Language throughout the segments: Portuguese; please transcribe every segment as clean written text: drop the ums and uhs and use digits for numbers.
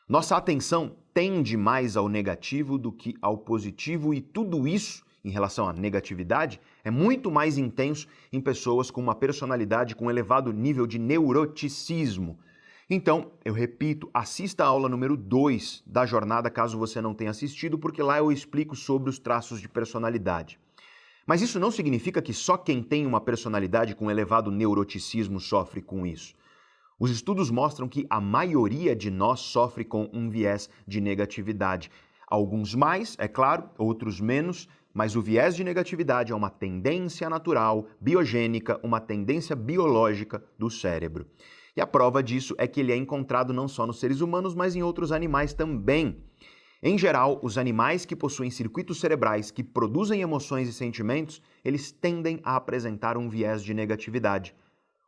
Nossa atenção tende mais ao negativo do que ao positivo e tudo isso, em relação à negatividade, é muito mais intenso em pessoas com uma personalidade com elevado nível de neuroticismo. Então, eu repito, assista a aula número 2 da jornada, caso você não tenha assistido, porque lá eu explico sobre os traços de personalidade. Mas isso não significa que só quem tem uma personalidade com elevado neuroticismo sofre com isso. Os estudos mostram que a maioria de nós sofre com um viés de negatividade. Alguns mais, é claro, outros menos, mas o viés de negatividade é uma tendência natural, biogênica, uma tendência biológica do cérebro. E a prova disso é que ele é encontrado não só nos seres humanos, mas em outros animais também. Em geral, os animais que possuem circuitos cerebrais que produzem emoções e sentimentos, eles tendem a apresentar um viés de negatividade.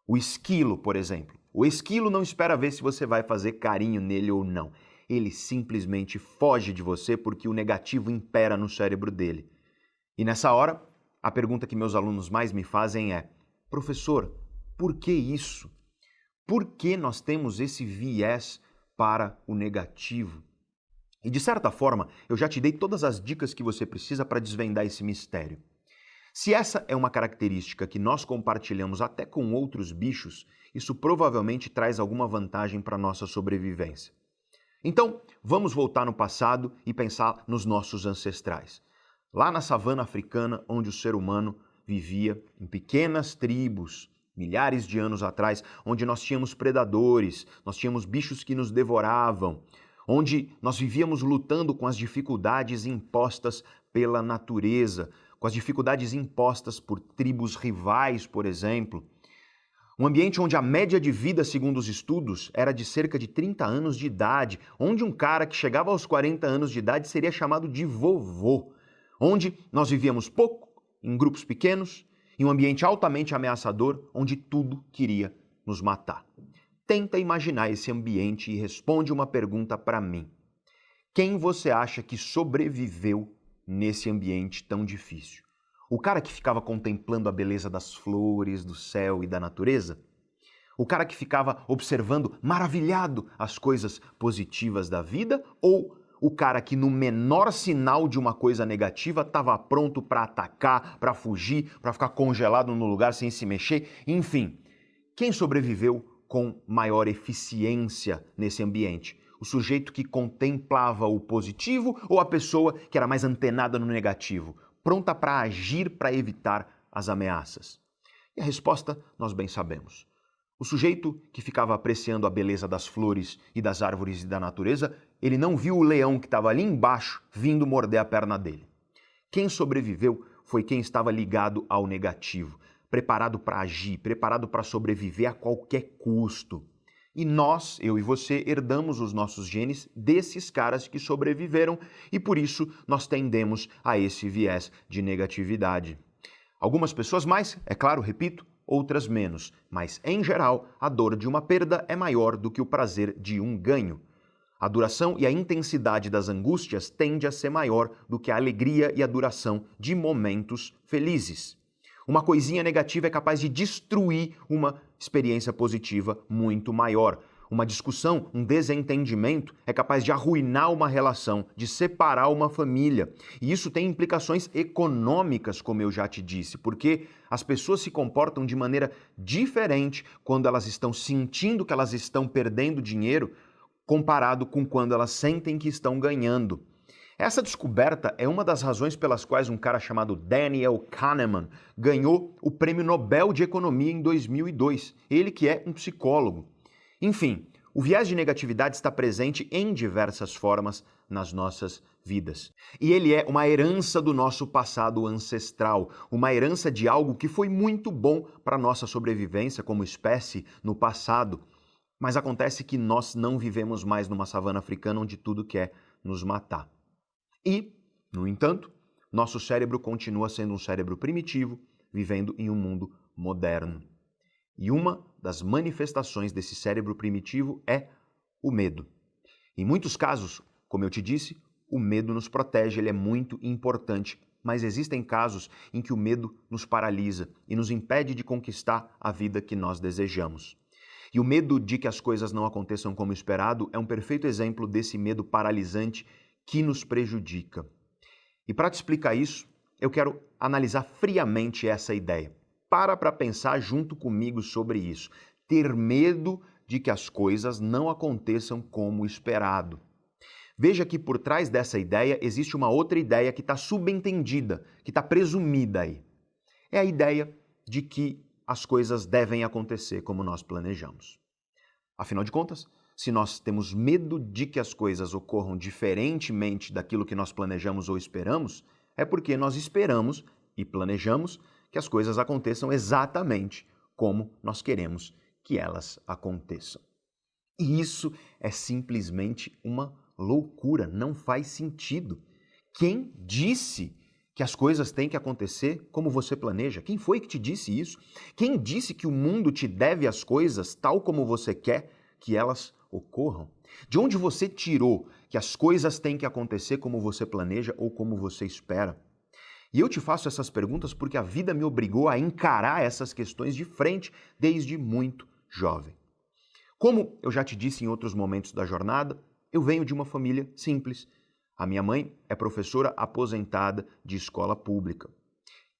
O esquilo, por exemplo. O esquilo não espera ver se você vai fazer carinho nele ou não. Ele simplesmente foge de você porque o negativo impera no cérebro dele. E nessa hora, a pergunta que meus alunos mais me fazem é: professor, por que isso? Por que nós temos esse viés para o negativo? E de certa forma, eu já te dei todas as dicas que você precisa para desvendar esse mistério. Se essa é uma característica que nós compartilhamos até com outros bichos, isso provavelmente traz alguma vantagem para a nossa sobrevivência. Então, vamos voltar no passado e pensar nos nossos ancestrais. Lá na savana africana, onde o ser humano vivia em pequenas tribos, milhares de anos atrás, onde nós tínhamos predadores, nós tínhamos bichos que nos devoravam, onde nós vivíamos lutando com as dificuldades impostas pela natureza, com as dificuldades impostas por tribos rivais, por exemplo. Um ambiente onde a média de vida, segundo os estudos, era de cerca de 30 anos de idade, onde um cara que chegava aos 40 anos de idade seria chamado de vovô, onde nós vivíamos pouco, em grupos pequenos, em um ambiente altamente ameaçador, onde tudo queria nos matar. Tenta imaginar esse ambiente e responde uma pergunta para mim. Quem você acha que sobreviveu nesse ambiente tão difícil? O cara que ficava contemplando a beleza das flores, do céu e da natureza? O cara que ficava observando, maravilhado, as coisas positivas da vida? Ou o cara que no menor sinal de uma coisa negativa estava pronto para atacar, para fugir, para ficar congelado no lugar sem se mexer? Enfim, quem sobreviveu com maior eficiência nesse ambiente? O sujeito que contemplava o positivo ou a pessoa que era mais antenada no negativo, pronta para agir para evitar as ameaças? E a resposta nós bem sabemos. O sujeito que ficava apreciando a beleza das flores e das árvores e da natureza, ele não viu o leão que estava ali embaixo vindo morder a perna dele. Quem sobreviveu foi quem estava ligado ao negativo, preparado para agir, preparado para sobreviver a qualquer custo. E nós, eu e você, herdamos os nossos genes desses caras que sobreviveram e por isso nós tendemos a esse viés de negatividade. Algumas pessoas mais, é claro, repito, outras menos, mas em geral a dor de uma perda é maior do que o prazer de um ganho. A duração e a intensidade das angústias tende a ser maior do que a alegria e a duração de momentos felizes. Uma coisinha negativa é capaz de destruir uma experiência positiva muito maior. Uma discussão, um desentendimento é capaz de arruinar uma relação, de separar uma família. E isso tem implicações econômicas, como eu já te disse, porque as pessoas se comportam de maneira diferente quando elas estão sentindo que elas estão perdendo dinheiro, comparado com quando elas sentem que estão ganhando. Essa descoberta é uma das razões pelas quais um cara chamado Daniel Kahneman ganhou o Prêmio Nobel de Economia em 2002. Ele que é um psicólogo. Enfim, o viés de negatividade está presente em diversas formas nas nossas vidas. E ele é uma herança do nosso passado ancestral, uma herança de algo que foi muito bom para a nossa sobrevivência como espécie no passado. Mas acontece que nós não vivemos mais numa savana africana onde tudo quer nos matar. E, no entanto, nosso cérebro continua sendo um cérebro primitivo, vivendo em um mundo moderno. E uma das manifestações desse cérebro primitivo é o medo. Em muitos casos, como eu te disse, o medo nos protege, ele é muito importante, mas existem casos em que o medo nos paralisa e nos impede de conquistar a vida que nós desejamos. E o medo de que as coisas não aconteçam como esperado é um perfeito exemplo desse medo paralisante que nos prejudica. E para te explicar isso, eu quero analisar friamente essa ideia. Para pensar junto comigo sobre isso. Ter medo de que as coisas não aconteçam como esperado. Veja que por trás dessa ideia existe uma outra ideia que está subentendida, que está presumida aí. É a ideia de que as coisas devem acontecer como nós planejamos. Afinal de contas, se nós temos medo de que as coisas ocorram diferentemente daquilo que nós planejamos ou esperamos, é porque nós esperamos e planejamos que as coisas aconteçam exatamente como nós queremos que elas aconteçam. E isso é simplesmente uma loucura, não faz sentido. Quem disse que as coisas têm que acontecer como você planeja? Quem foi que te disse isso? Quem disse que o mundo te deve as coisas tal como você quer que elas ocorram? De onde você tirou que as coisas têm que acontecer como você planeja ou como você espera? E eu te faço essas perguntas porque a vida me obrigou a encarar essas questões de frente desde muito jovem. Como eu já te disse em outros momentos da jornada, eu venho de uma família simples. A minha mãe é professora aposentada de escola pública.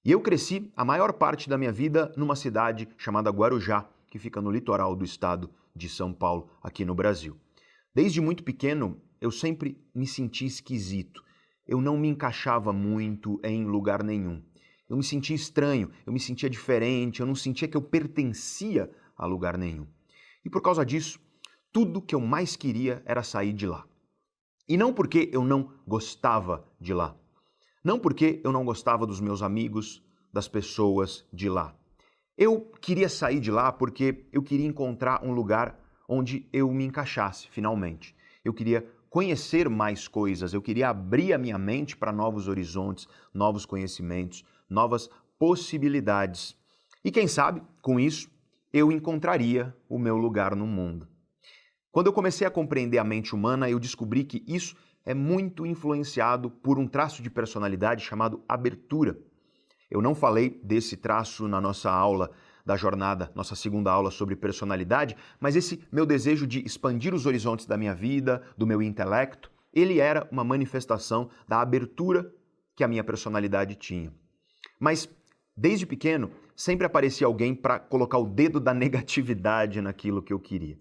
E eu cresci a maior parte da minha vida numa cidade chamada Guarujá, que fica no litoral do estado de São Paulo, aqui no Brasil. Desde muito pequeno, eu sempre me senti esquisito. Eu não me encaixava muito em lugar nenhum. Eu me sentia estranho, eu me sentia diferente, eu não sentia que eu pertencia a lugar nenhum. E por causa disso, tudo que eu mais queria era sair de lá. E não porque eu não gostava de lá. Não porque eu não gostava dos meus amigos, das pessoas de lá. Eu queria sair de lá porque eu queria encontrar um lugar onde eu me encaixasse, finalmente. Eu queria conhecer mais coisas, eu queria abrir a minha mente para novos horizontes, novos conhecimentos, novas possibilidades. E quem sabe, com isso, eu encontraria o meu lugar no mundo. Quando eu comecei a compreender a mente humana, eu descobri que isso é muito influenciado por um traço de personalidade chamado abertura. Eu não falei desse traço na nossa aula da jornada, nossa segunda aula sobre personalidade, mas esse meu desejo de expandir os horizontes da minha vida, do meu intelecto, ele era uma manifestação da abertura que a minha personalidade tinha. Mas, desde pequeno, sempre aparecia alguém para colocar o dedo da negatividade naquilo que eu queria.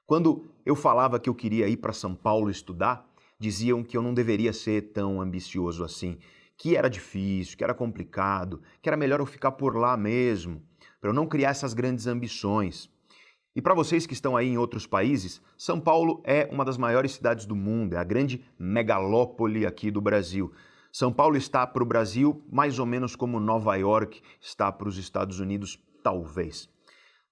Quando eu falava que eu queria ir para São Paulo estudar, diziam que eu não deveria ser tão ambicioso assim, que era difícil, que era complicado, que era melhor eu ficar por lá mesmo, para eu não criar essas grandes ambições. E para vocês que estão aí em outros países, São Paulo é uma das maiores cidades do mundo, é a grande megalópole aqui do Brasil. São Paulo está para o Brasil mais ou menos como Nova York está para os Estados Unidos, talvez.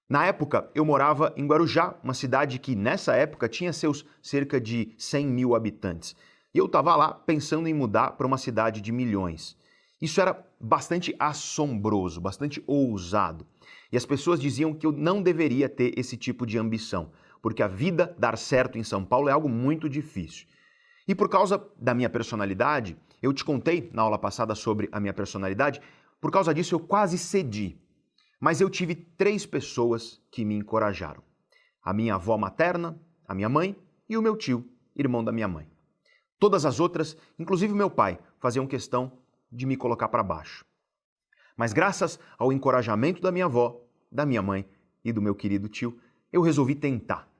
Na época, eu morava em Guarujá, uma cidade que nessa época tinha seus cerca de 100 mil habitantes. E eu estava lá pensando em mudar para uma cidade de milhões. Isso era bastante assombroso, bastante ousado. E as pessoas diziam que eu não deveria ter esse tipo de ambição, porque a vida dar certo em São Paulo é algo muito difícil. E por causa da minha personalidade, eu te contei na aula passada sobre a minha personalidade, por causa disso eu quase cedi. Mas eu tive 3 pessoas que me encorajaram. A minha avó materna, a minha mãe e o meu tio, irmão da minha mãe. Todas as outras, inclusive o meu pai, faziam questão de me colocar para baixo. Mas graças ao encorajamento da minha avó, da minha mãe e do meu querido tio, eu resolvi tentar.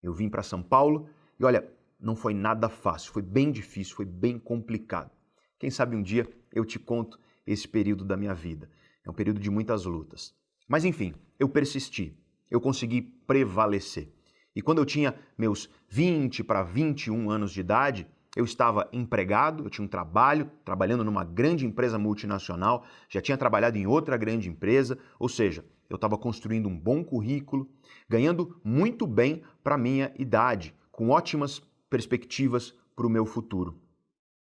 Eu vim para São Paulo e olha, não foi nada fácil, foi bem difícil, foi bem complicado. Quem sabe um dia eu te conto esse período da minha vida. É um período de muitas lutas. Mas enfim, eu persisti, eu consegui prevalecer. E quando eu tinha meus 20 para 21 anos de idade, eu estava empregado, eu tinha um trabalho, trabalhando numa grande empresa multinacional, já tinha trabalhado em outra grande empresa, ou seja, eu estava construindo um bom currículo, ganhando muito bem para a minha idade, com ótimas perspectivas para o meu futuro.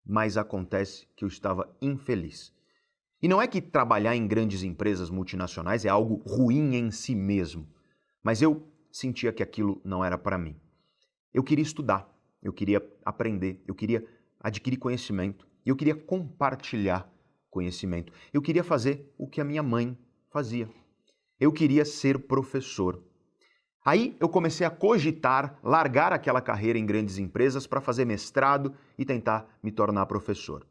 Mas acontece que eu estava infeliz. E não é que trabalhar em grandes empresas multinacionais é algo ruim em si mesmo, mas eu sentia que aquilo não era para mim. Eu queria estudar, eu queria aprender, eu queria adquirir conhecimento, e eu queria compartilhar conhecimento. Eu queria fazer o que a minha mãe fazia. Eu queria ser professor. Aí eu comecei a cogitar largar aquela carreira em grandes empresas para fazer mestrado e tentar me tornar professor.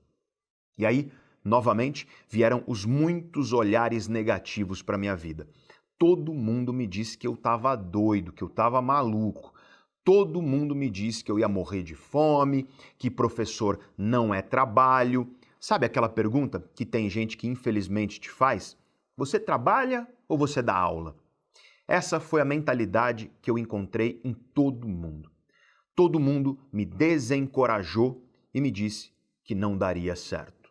E aí, novamente, vieram os muitos olhares negativos para minha vida. Todo mundo me disse que eu estava doido, que eu estava maluco. Todo mundo me disse que eu ia morrer de fome, que professor não é trabalho. Sabe aquela pergunta que tem gente que infelizmente te faz? Você trabalha ou você dá aula? Essa foi a mentalidade que eu encontrei em todo mundo. Todo mundo me desencorajou e me disse que não daria certo.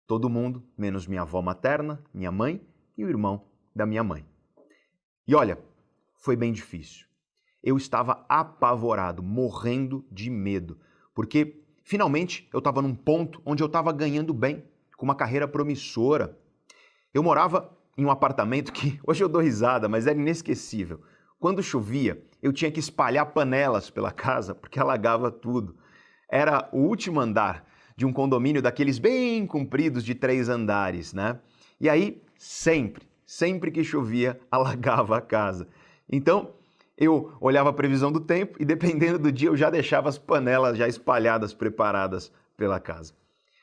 Todo mundo, menos minha avó materna, minha mãe e o irmão da minha mãe. E olha, foi bem difícil. Eu estava apavorado, morrendo de medo, porque finalmente eu estava num ponto onde eu estava ganhando bem, com uma carreira promissora. Eu morava em um apartamento que, hoje eu dou risada, mas era inesquecível. Quando chovia, eu tinha que espalhar panelas pela casa, porque alagava tudo. Era o último andar de um condomínio daqueles bem compridos de 3 andares, né? E aí, sempre que chovia, alagava a casa. Então, eu olhava a previsão do tempo e, dependendo do dia, eu já deixava as panelas já espalhadas, preparadas pela casa.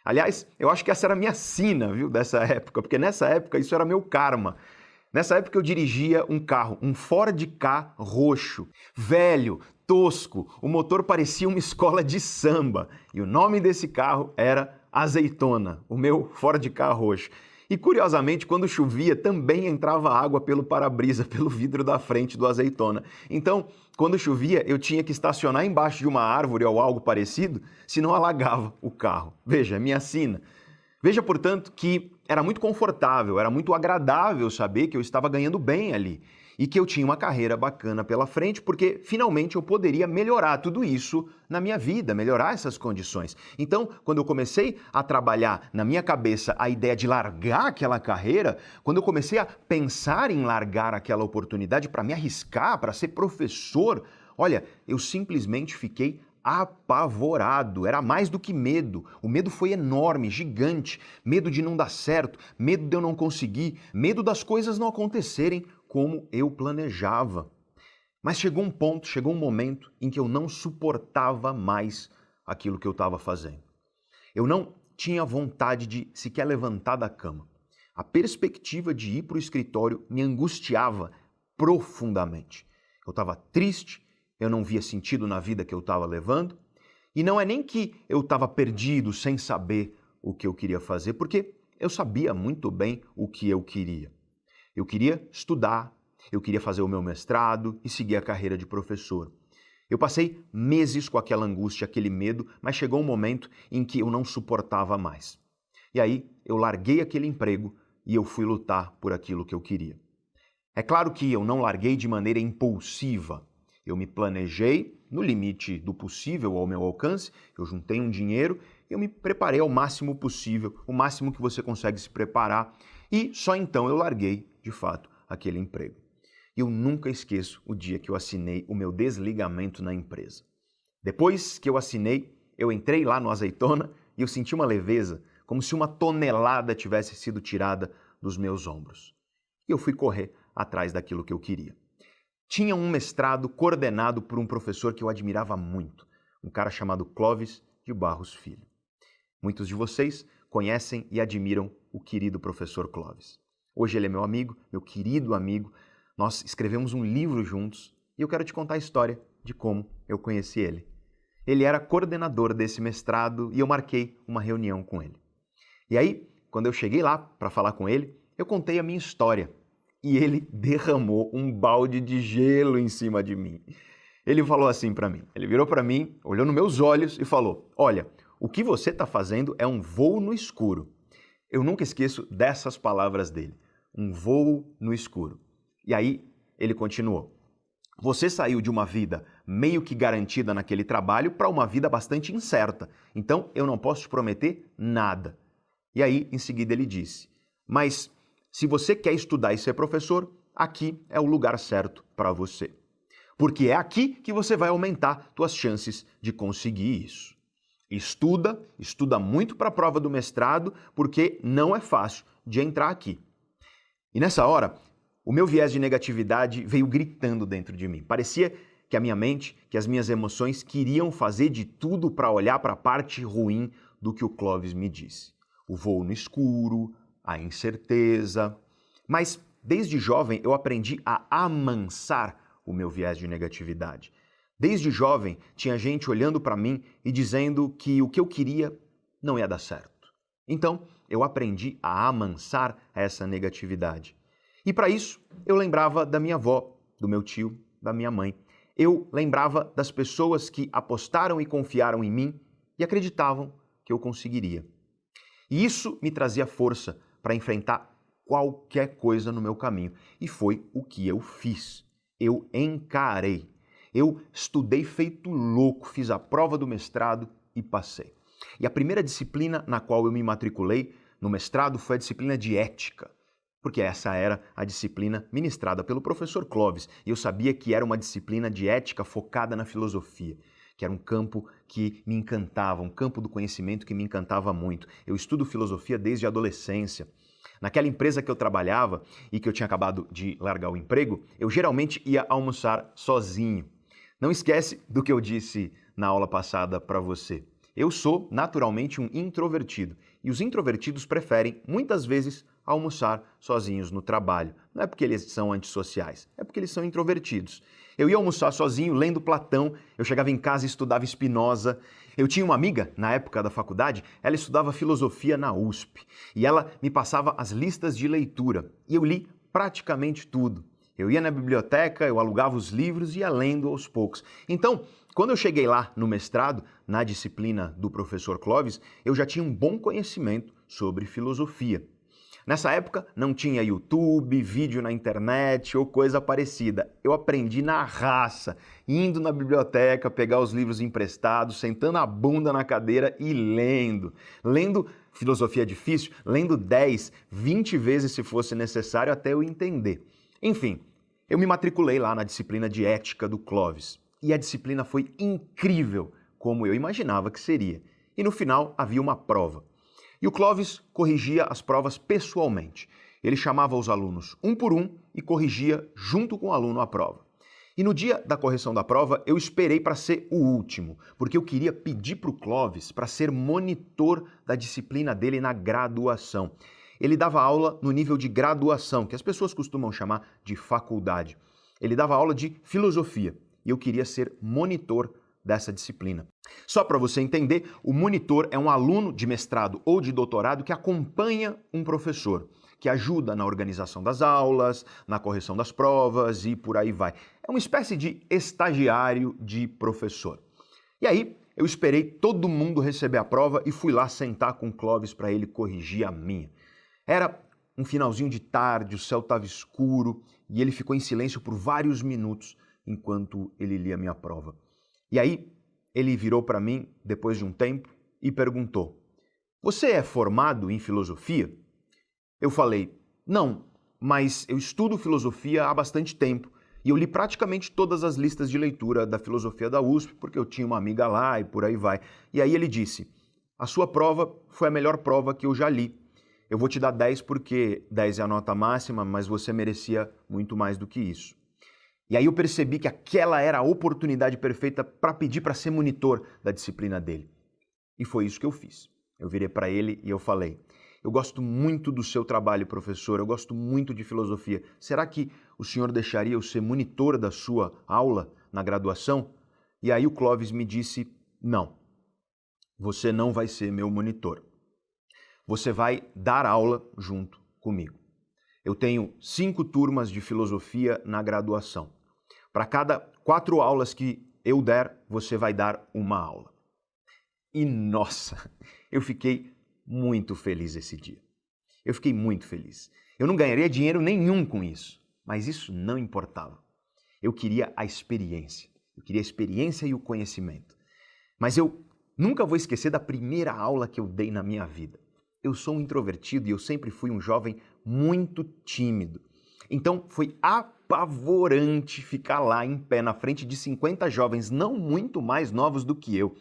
Aliás, eu acho que essa era a minha sina, viu, dessa época, porque nessa época isso era meu karma. Nessa época eu dirigia um carro, um Ford Ka roxo, velho, tosco, o motor parecia uma escola de samba e o nome desse carro era Azeitona, o meu Ford Ka roxo. E curiosamente, quando chovia, também entrava água pelo para-brisa, pelo vidro da frente do Azeitona. Então, quando chovia, eu tinha que estacionar embaixo de uma árvore ou algo parecido, senão alagava o carro. Veja, minha sina. Veja, portanto, que era muito confortável, era muito agradável saber que eu estava ganhando bem ali e que eu tinha uma carreira bacana pela frente, porque finalmente eu poderia melhorar tudo isso na minha vida, melhorar essas condições. Então, quando eu comecei a trabalhar na minha cabeça a ideia de largar aquela carreira, quando eu comecei a pensar em largar aquela oportunidade para me arriscar, para ser professor, olha, eu simplesmente fiquei apavorado, era mais do que medo. O medo foi enorme, gigante. Medo de não dar certo, medo de eu não conseguir, medo das coisas não acontecerem como eu planejava. Mas chegou um ponto, chegou um momento em que eu não suportava mais aquilo que eu estava fazendo. Eu não tinha vontade de sequer levantar da cama. A perspectiva de ir para o escritório me angustiava profundamente. Eu estava triste, eu não via sentido na vida que eu estava levando, e não é nem que eu estava perdido sem saber o que eu queria fazer, porque eu sabia muito bem o que eu queria. Eu queria estudar, eu queria fazer o meu mestrado e seguir a carreira de professor. Eu passei meses com aquela angústia, aquele medo, mas chegou um momento em que eu não suportava mais. E aí eu larguei aquele emprego e eu fui lutar por aquilo que eu queria. É claro que eu não larguei de maneira impulsiva. Eu me planejei no limite do possível ao meu alcance, eu juntei um dinheiro, eu me preparei ao máximo possível, o máximo que você consegue se preparar, e só então eu larguei, de fato, aquele emprego. E eu nunca esqueço o dia que eu assinei o meu desligamento na empresa. Depois que eu assinei, eu entrei lá no Azeitona e eu senti uma leveza, como se uma tonelada tivesse sido tirada dos meus ombros. E eu fui correr atrás daquilo que eu queria. Tinha um mestrado coordenado por um professor que eu admirava muito, um cara chamado Clóvis de Barros Filho. Muitos de vocês conhecem e admiram o querido professor Clóvis. Hoje ele é meu amigo, meu querido amigo. Nós escrevemos um livro juntos e eu quero te contar a história de como eu conheci ele. Ele era coordenador desse mestrado e eu marquei uma reunião com ele. E aí, quando eu cheguei lá para falar com ele, eu contei a minha história. E ele derramou um balde de gelo em cima de mim. Ele falou assim para mim, ele virou para mim, olhou nos meus olhos e falou: olha, o que você está fazendo é um voo no escuro. Eu nunca esqueço dessas palavras dele, um voo no escuro. E aí ele continuou: você saiu de uma vida meio que garantida naquele trabalho para uma vida bastante incerta, então eu não posso te prometer nada. E aí, em seguida, ele disse: mas se você quer estudar e ser professor, aqui é o lugar certo para você. Porque é aqui que você vai aumentar suas chances de conseguir isso. Estuda muito para a prova do mestrado, porque não é fácil de entrar aqui. E nessa hora, O meu viés de negatividade veio gritando dentro de mim. Parecia que a minha mente, que as minhas emoções queriam fazer de tudo para olhar para a parte ruim do que o Clóvis me disse. O voo no escuro, a incerteza. Mas desde jovem eu aprendi a amansar o meu viés de negatividade. Desde jovem tinha gente olhando para mim e dizendo que o que eu queria não ia dar certo. Então eu aprendi a amansar essa negatividade. E para isso eu lembrava da minha avó, do meu tio, da minha mãe. Eu lembrava das pessoas que apostaram e confiaram em mim e acreditavam que eu conseguiria. E isso me trazia força para enfrentar qualquer coisa no meu caminho. E foi o que eu fiz. Eu encarei. Eu estudei feito louco, fiz a prova do mestrado e passei. E a primeira disciplina na qual eu me matriculei no mestrado foi a disciplina de ética, porque essa era a disciplina ministrada pelo professor Clóvis, e eu sabia que era uma disciplina de ética focada na filosofia, que era um campo que me encantava, um campo do conhecimento que me encantava muito. Eu estudo filosofia desde a adolescência. Naquela empresa que eu trabalhava e que eu tinha acabado de largar o emprego, eu geralmente ia almoçar sozinho. Não esquece do que eu disse na aula passada para você. Eu sou naturalmente um introvertido e os introvertidos preferem, muitas vezes, almoçar sozinhos no trabalho. Não é porque eles são antissociais, é porque eles são introvertidos. Eu ia almoçar sozinho lendo Platão, eu chegava em casa e estudava Spinoza. Eu tinha uma amiga, na época da faculdade, ela estudava filosofia na USP e ela me passava as listas de leitura e eu li praticamente tudo. Eu ia na biblioteca, eu alugava os livros e ia lendo aos poucos. Então, quando eu cheguei lá no mestrado, na disciplina do professor Clóvis, eu já tinha um bom conhecimento sobre filosofia. Nessa época não tinha YouTube, vídeo na internet ou coisa parecida. Eu aprendi na raça, indo na biblioteca, pegar os livros emprestados, sentando a bunda na cadeira e lendo. Lendo filosofia difícil, lendo 10, 20 vezes se fosse necessário até eu entender. Enfim, eu me matriculei lá na disciplina de ética do Clóvis. E a disciplina foi incrível, como eu imaginava que seria. E no final havia uma prova. E o Clóvis corrigia as provas pessoalmente. Ele chamava os alunos um por um e corrigia junto com o aluno a prova. E no dia da correção da prova, eu esperei para ser o último, porque eu queria pedir para o Clóvis para ser monitor da disciplina dele na graduação. Ele dava aula no nível de graduação, que as pessoas costumam chamar de faculdade. Ele dava aula de filosofia e eu queria ser monitor dessa disciplina. Só para você entender, o monitor é um aluno de mestrado ou de doutorado que acompanha um professor, que ajuda na organização das aulas, na correção das provas e por aí vai. É uma espécie de estagiário de professor. E aí, eu esperei todo mundo receber a prova e fui lá sentar com o Clóvis para ele corrigir a minha. Era um finalzinho de tarde, o céu estava escuro e ele ficou em silêncio por vários minutos enquanto ele lia a minha prova. E aí, ele virou para mim, depois de um tempo, e perguntou: "Você é formado em filosofia?" Eu falei: "Não, mas eu estudo filosofia há bastante tempo e eu li praticamente todas as listas de leitura da filosofia da USP, porque eu tinha uma amiga lá e por aí vai." E aí ele disse: "A sua prova foi a melhor prova que eu já li. Eu vou te dar 10 porque 10 é a nota máxima, mas você merecia muito mais do que isso." E aí eu percebi que aquela era a oportunidade perfeita para pedir para ser monitor da disciplina dele. E foi isso que eu fiz. Eu virei para ele e eu falei: "Eu gosto muito do seu trabalho, professor, eu gosto muito de filosofia. Será que o senhor deixaria eu ser monitor da sua aula na graduação?" E aí o Clóvis me disse: "Não, você não vai ser meu monitor. Você vai dar aula junto comigo. Eu tenho 5 turmas de filosofia na graduação. Para cada 4 aulas que eu der, você vai dar uma aula." E nossa, eu fiquei muito feliz esse dia. Eu fiquei muito feliz. Eu não ganharia dinheiro nenhum com isso, mas isso não importava. Eu queria a experiência. Eu queria a experiência e o conhecimento. Mas eu nunca vou esquecer da primeira aula que eu dei na minha vida. Eu sou um introvertido e eu sempre fui um jovem muito tímido. Então foi apavorante ficar lá em pé na frente de 50 jovens, não muito mais novos do que eu.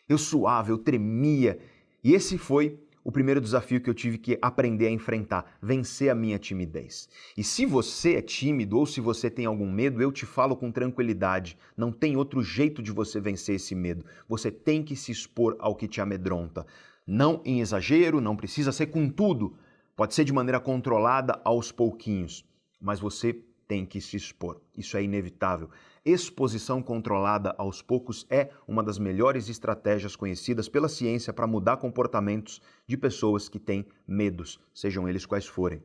Eu suava, eu tremia, e esse foi o primeiro desafio que eu tive que aprender a enfrentar, vencer a minha timidez. E se você é tímido ou se você tem algum medo, eu te falo com tranquilidade, não tem outro jeito de você vencer esse medo. Você tem que se expor ao que te amedronta. Não em exagero, não precisa ser com tudo. Pode ser de maneira controlada aos pouquinhos, mas você tem que se expor. Isso é inevitável. Exposição controlada aos poucos é uma das melhores estratégias conhecidas pela ciência para mudar comportamentos de pessoas que têm medos, sejam eles quais forem.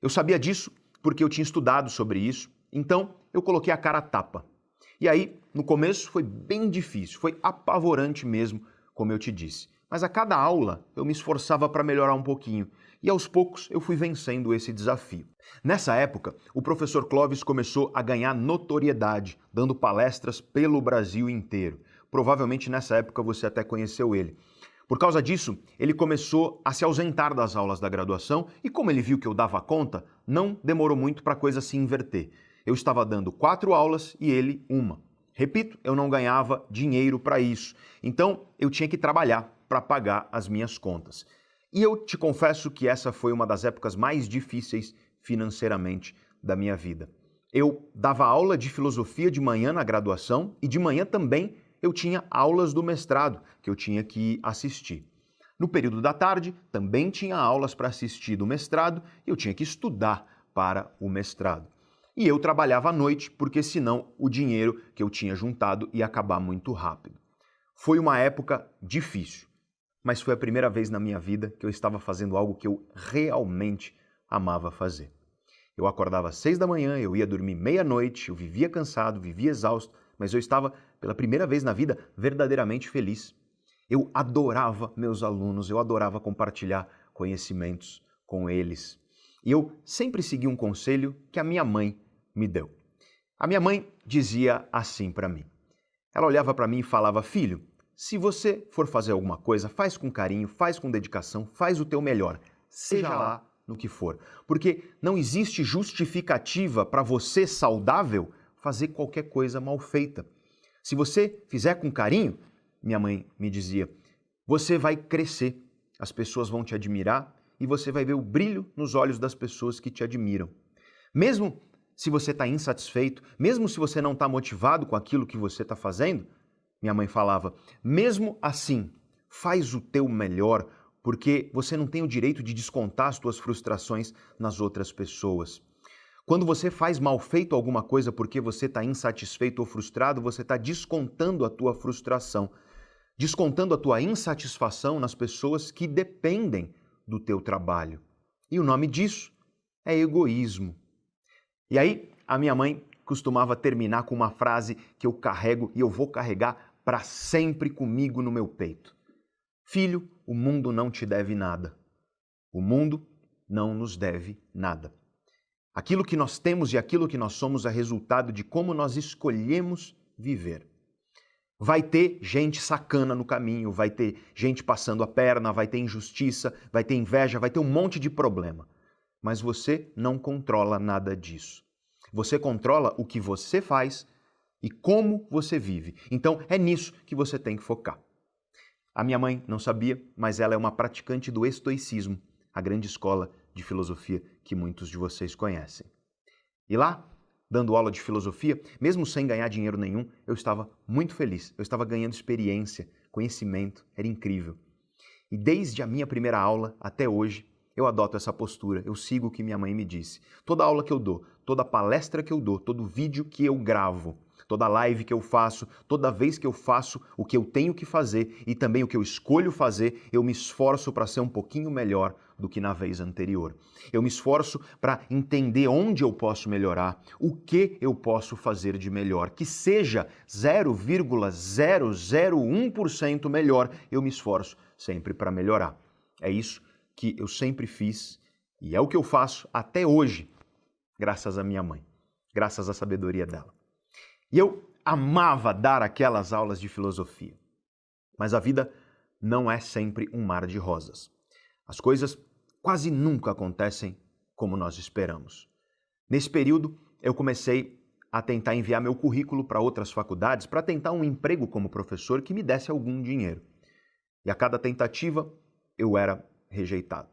Eu sabia disso porque eu tinha estudado sobre isso, então eu coloquei a cara a tapa. E aí, no começo foi bem difícil, foi apavorante mesmo, como eu te disse. Mas a cada aula eu me esforçava para melhorar um pouquinho. E aos poucos eu fui vencendo esse desafio. Nessa época, o professor Clóvis começou a ganhar notoriedade, dando palestras pelo Brasil inteiro. Provavelmente nessa época você até conheceu ele. Por causa disso, ele começou a se ausentar das aulas da graduação e como ele viu que eu dava conta, não demorou muito para a coisa se inverter. Eu estava dando 4 aulas e ele 1. Repito, eu não ganhava dinheiro para isso, então eu tinha que trabalhar para pagar as minhas contas. E eu te confesso que essa foi uma das épocas mais difíceis financeiramente da minha vida. Eu dava aula de filosofia de manhã na graduação e de manhã também eu tinha aulas do mestrado que eu tinha que assistir. No período da tarde também tinha aulas para assistir do mestrado e eu tinha que estudar para o mestrado. E eu trabalhava à noite porque senão o dinheiro que eu tinha juntado ia acabar muito rápido. Foi uma época difícil. Mas foi a primeira vez na minha vida que eu estava fazendo algo que eu realmente amava fazer. Eu acordava às 6 da manhã, eu ia dormir meia-noite, eu vivia cansado, vivia exausto, mas eu estava, pela primeira vez na vida, verdadeiramente feliz. Eu adorava meus alunos, eu adorava compartilhar conhecimentos com eles. E eu sempre segui um conselho que a minha mãe me deu. A minha mãe dizia assim para mim. Ela olhava para mim e falava, filho, se você for fazer alguma coisa, faz com carinho, faz com dedicação, faz o teu melhor, seja lá no que for. Porque não existe justificativa para você, saudável, fazer qualquer coisa mal feita. Se você fizer com carinho, minha mãe me dizia, você vai crescer, as pessoas vão te admirar e você vai ver o brilho nos olhos das pessoas que te admiram. Mesmo se você está insatisfeito, mesmo se você não está motivado com aquilo que você está fazendo, minha mãe falava, mesmo assim, faz o teu melhor, porque você não tem o direito de descontar as tuas frustrações nas outras pessoas. Quando você faz mal feito alguma coisa porque você está insatisfeito ou frustrado, você está descontando a tua frustração, descontando a tua insatisfação nas pessoas que dependem do teu trabalho. E o nome disso é egoísmo. E aí, a minha mãe costumava terminar com uma frase que eu carrego e eu vou carregar para sempre comigo no meu peito. Filho, o mundo não te deve nada. O mundo não nos deve nada. Aquilo que nós temos e aquilo que nós somos é resultado de como nós escolhemos viver. Vai ter gente sacana no caminho, vai ter gente passando a perna, vai ter injustiça, vai ter inveja, vai ter um monte de problema. Mas você não controla nada disso. Você controla o que você faz e como você vive. Então, é nisso que você tem que focar. A minha mãe não sabia, mas ela é uma praticante do estoicismo, a grande escola de filosofia que muitos de vocês conhecem. E lá, dando aula de filosofia, mesmo sem ganhar dinheiro nenhum, eu estava muito feliz. Eu estava ganhando experiência, conhecimento, era incrível. E desde a minha primeira aula até hoje, eu adoto essa postura, eu sigo o que minha mãe me disse. Toda aula que eu dou, toda palestra que eu dou, todo vídeo que eu gravo, toda live que eu faço, toda vez que eu faço o que eu tenho que fazer e também o que eu escolho fazer, eu me esforço para ser um pouquinho melhor do que na vez anterior. Eu me esforço para entender onde eu posso melhorar, o que eu posso fazer de melhor, que seja 0,001% melhor, eu me esforço sempre para melhorar. É isso que eu sempre fiz e é o que eu faço até hoje, graças à minha mãe, graças à sabedoria dela. E eu amava dar aquelas aulas de filosofia. Mas a vida não é sempre um mar de rosas. As coisas quase nunca acontecem como nós esperamos. Nesse período, eu comecei a tentar enviar meu currículo para outras faculdades para tentar um emprego como professor que me desse algum dinheiro. E a cada tentativa, eu era rejeitado.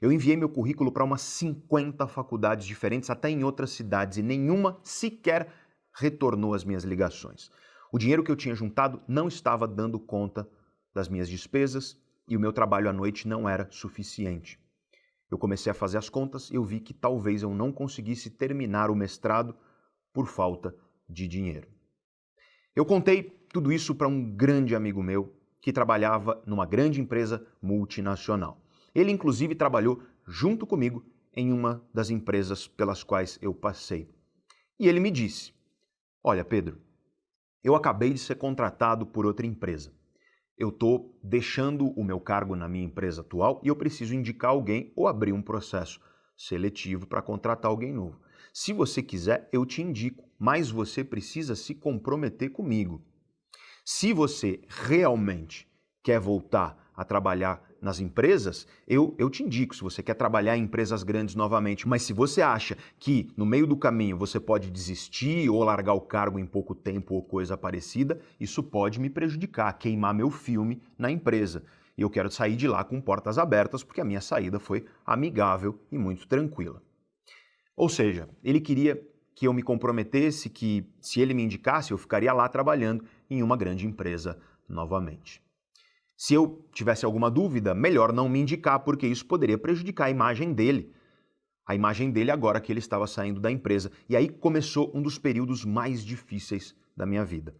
Eu enviei meu currículo para umas 50 faculdades diferentes, até em outras cidades, e nenhuma sequer retornou as minhas ligações. O dinheiro que eu tinha juntado não estava dando conta das minhas despesas e o meu trabalho à noite não era suficiente. Eu comecei a fazer as contas e eu vi que talvez eu não conseguisse terminar o mestrado por falta de dinheiro. Eu contei tudo isso para um grande amigo meu que trabalhava numa grande empresa multinacional. Ele, inclusive, trabalhou junto comigo em uma das empresas pelas quais eu passei. E ele me disse: "Olha, Pedro, eu acabei de ser contratado por outra empresa. Eu estou deixando o meu cargo na minha empresa atual e eu preciso indicar alguém ou abrir um processo seletivo para contratar alguém novo. Se você quiser, eu te indico, mas você precisa se comprometer comigo. Se você realmente quer voltar a trabalhar nas empresas, eu te indico, se você quer trabalhar em empresas grandes novamente. Mas se você acha que no meio do caminho você pode desistir ou largar o cargo em pouco tempo ou coisa parecida, isso pode me prejudicar, queimar meu filme na empresa. E eu quero sair de lá com portas abertas, porque a minha saída foi amigável e muito tranquila." Ou seja, ele queria que eu me comprometesse que, se ele me indicasse, eu ficaria lá trabalhando em uma grande empresa novamente. Se eu tivesse alguma dúvida, melhor não me indicar, porque isso poderia prejudicar a imagem dele. A imagem dele agora que ele estava saindo da empresa. E aí começou um dos períodos mais difíceis da minha vida.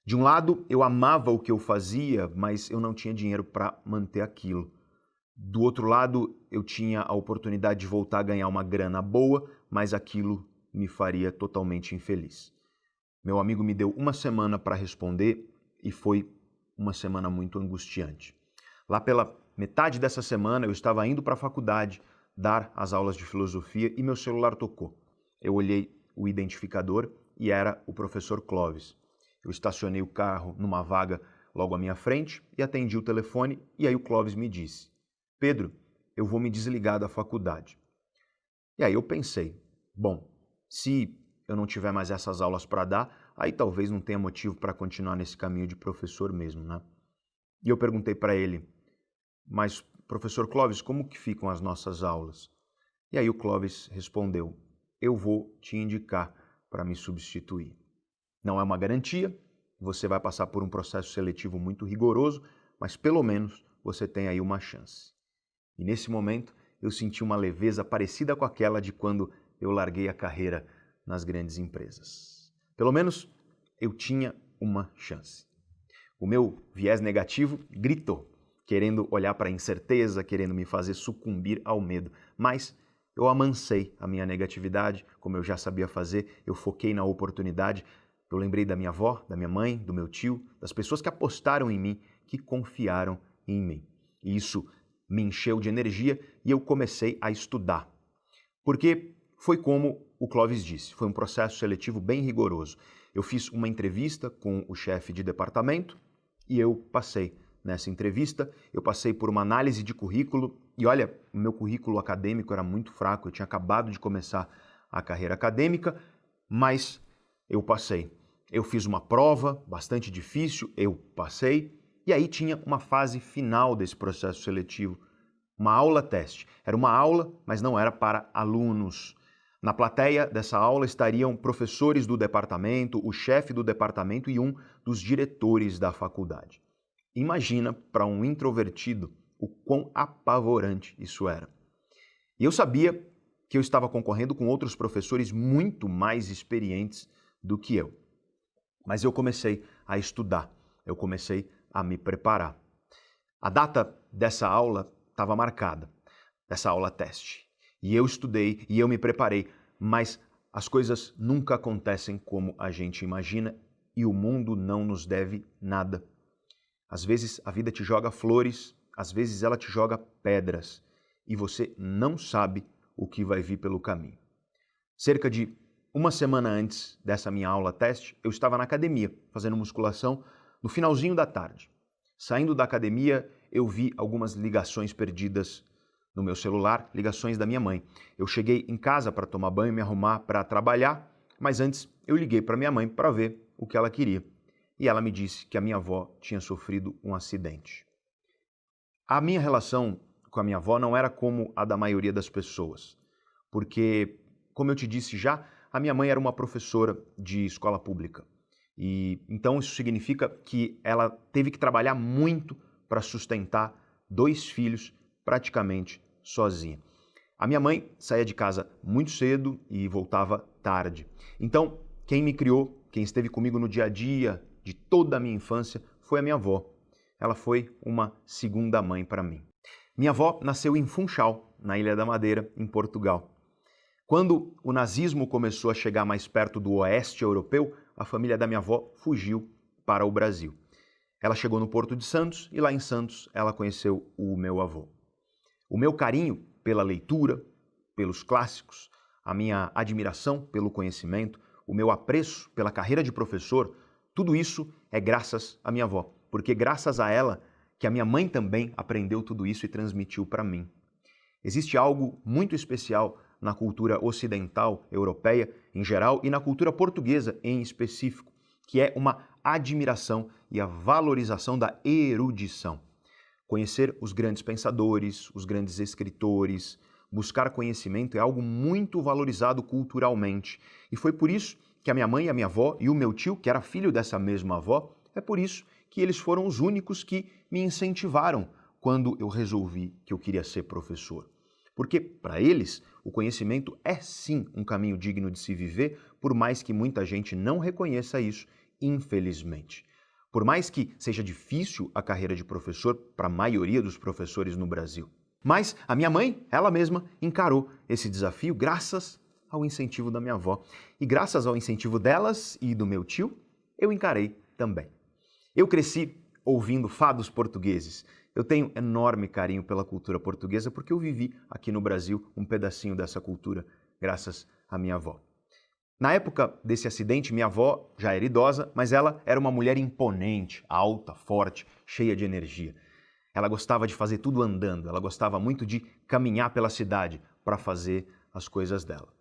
De um lado, eu amava o que eu fazia, mas eu não tinha dinheiro para manter aquilo. Do outro lado, eu tinha a oportunidade de voltar a ganhar uma grana boa, mas aquilo me faria totalmente infeliz. Meu amigo me deu uma semana para responder e foi uma semana muito angustiante. Lá pela metade dessa semana, eu estava indo para a faculdade dar as aulas de filosofia e meu celular tocou. Eu olhei o identificador e era o professor Clóvis. Eu estacionei o carro numa vaga logo à minha frente e atendi o telefone e aí o Clóvis me disse: "Pedro, eu vou me desligar da faculdade." E aí eu pensei, bom, se eu não tiver mais essas aulas para dar, aí talvez não tenha motivo para continuar nesse caminho de professor mesmo, né? E eu perguntei para ele: "Mas, professor Clóvis, como que ficam as nossas aulas?" E aí o Clóvis respondeu: "Eu vou te indicar para me substituir. Não é uma garantia, você vai passar por um processo seletivo muito rigoroso, mas pelo menos você tem aí uma chance." E nesse momento eu senti uma leveza parecida com aquela de quando eu larguei a carreira nas grandes empresas. Pelo menos eu tinha uma chance. O meu viés negativo gritou, querendo olhar para a incerteza, querendo me fazer sucumbir ao medo. Mas eu amansei a minha negatividade, como eu já sabia fazer, eu foquei na oportunidade. Eu lembrei da minha avó, da minha mãe, do meu tio, das pessoas que apostaram em mim, que confiaram em mim. E isso me encheu de energia e eu comecei a estudar. Porque foi como o Clóvis disse, foi um processo seletivo bem rigoroso. Eu fiz uma entrevista com o chefe de departamento e eu passei nessa entrevista. Eu passei por uma análise de currículo e olha, o meu currículo acadêmico era muito fraco, eu tinha acabado de começar a carreira acadêmica, mas eu passei. Eu fiz uma prova bastante difícil, eu passei. E aí tinha uma fase final desse processo seletivo, uma aula-teste. Era uma aula, mas não era para alunos. Na plateia dessa aula estariam professores do departamento, o chefe do departamento e um dos diretores da faculdade. Imagina para um introvertido o quão apavorante isso era. E eu sabia que eu estava concorrendo com outros professores muito mais experientes do que eu. Mas eu comecei a estudar, eu comecei a me preparar. A data dessa aula estava marcada, dessa aula teste. E eu estudei e eu me preparei, mas as coisas nunca acontecem como a gente imagina e o mundo não nos deve nada. Às vezes a vida te joga flores, às vezes ela te joga pedras e você não sabe o que vai vir pelo caminho. Cerca de uma semana antes dessa minha aula teste, eu estava na academia, fazendo musculação no finalzinho da tarde. Saindo da academia, eu vi algumas ligações perdidas no meu celular, ligações da minha mãe. Eu cheguei em casa para tomar banho, me arrumar para trabalhar, mas antes eu liguei para minha mãe para ver o que ela queria. E ela me disse que a minha avó tinha sofrido um acidente. A minha relação com com a minha avó não era como a da maioria das pessoas, porque, como eu te disse já, a minha mãe era uma professora de escola pública. E então isso significa que ela teve que trabalhar muito para sustentar 2 filhos praticamente sozinha. A minha mãe saía de casa muito cedo e voltava tarde. Então, quem me criou, quem esteve comigo no dia a dia de toda a minha infância, foi a minha avó. Ela foi uma segunda mãe para mim. Minha avó nasceu em Funchal, na Ilha da Madeira, em Portugal. Quando o nazismo começou a chegar mais perto do oeste europeu, a família da minha avó fugiu para o Brasil. Ela chegou no Porto de Santos e lá em Santos ela conheceu o meu avô. O meu carinho pela leitura, pelos clássicos, a minha admiração pelo conhecimento, o meu apreço pela carreira de professor, tudo isso é graças à minha avó, porque graças a ela que a minha mãe também aprendeu tudo isso e transmitiu para mim. Existe algo muito especial na cultura ocidental, europeia em geral, e na cultura portuguesa em específico, que é uma admiração e a valorização da erudição. Conhecer os grandes pensadores, os grandes escritores, buscar conhecimento é algo muito valorizado culturalmente. E foi por isso que a minha mãe, a minha avó e o meu tio, que era filho dessa mesma avó, é por isso que eles foram os únicos que me incentivaram quando eu resolvi que eu queria ser professor. Porque, para eles, o conhecimento é sim um caminho digno de se viver, por mais que muita gente não reconheça isso, infelizmente. Por mais que seja difícil a carreira de professor para a maioria dos professores no Brasil. Mas a minha mãe, ela mesma, encarou esse desafio graças ao incentivo da minha avó. E graças ao incentivo delas e do meu tio, eu encarei também. Eu cresci ouvindo fados portugueses. Eu tenho enorme carinho pela cultura portuguesa porque eu vivi aqui no Brasil um pedacinho dessa cultura, graças à minha avó. Na época desse acidente, minha avó já era idosa, mas ela era uma mulher imponente, alta, forte, cheia de energia. Ela gostava de fazer tudo andando, ela gostava muito de caminhar pela cidade para fazer as coisas dela.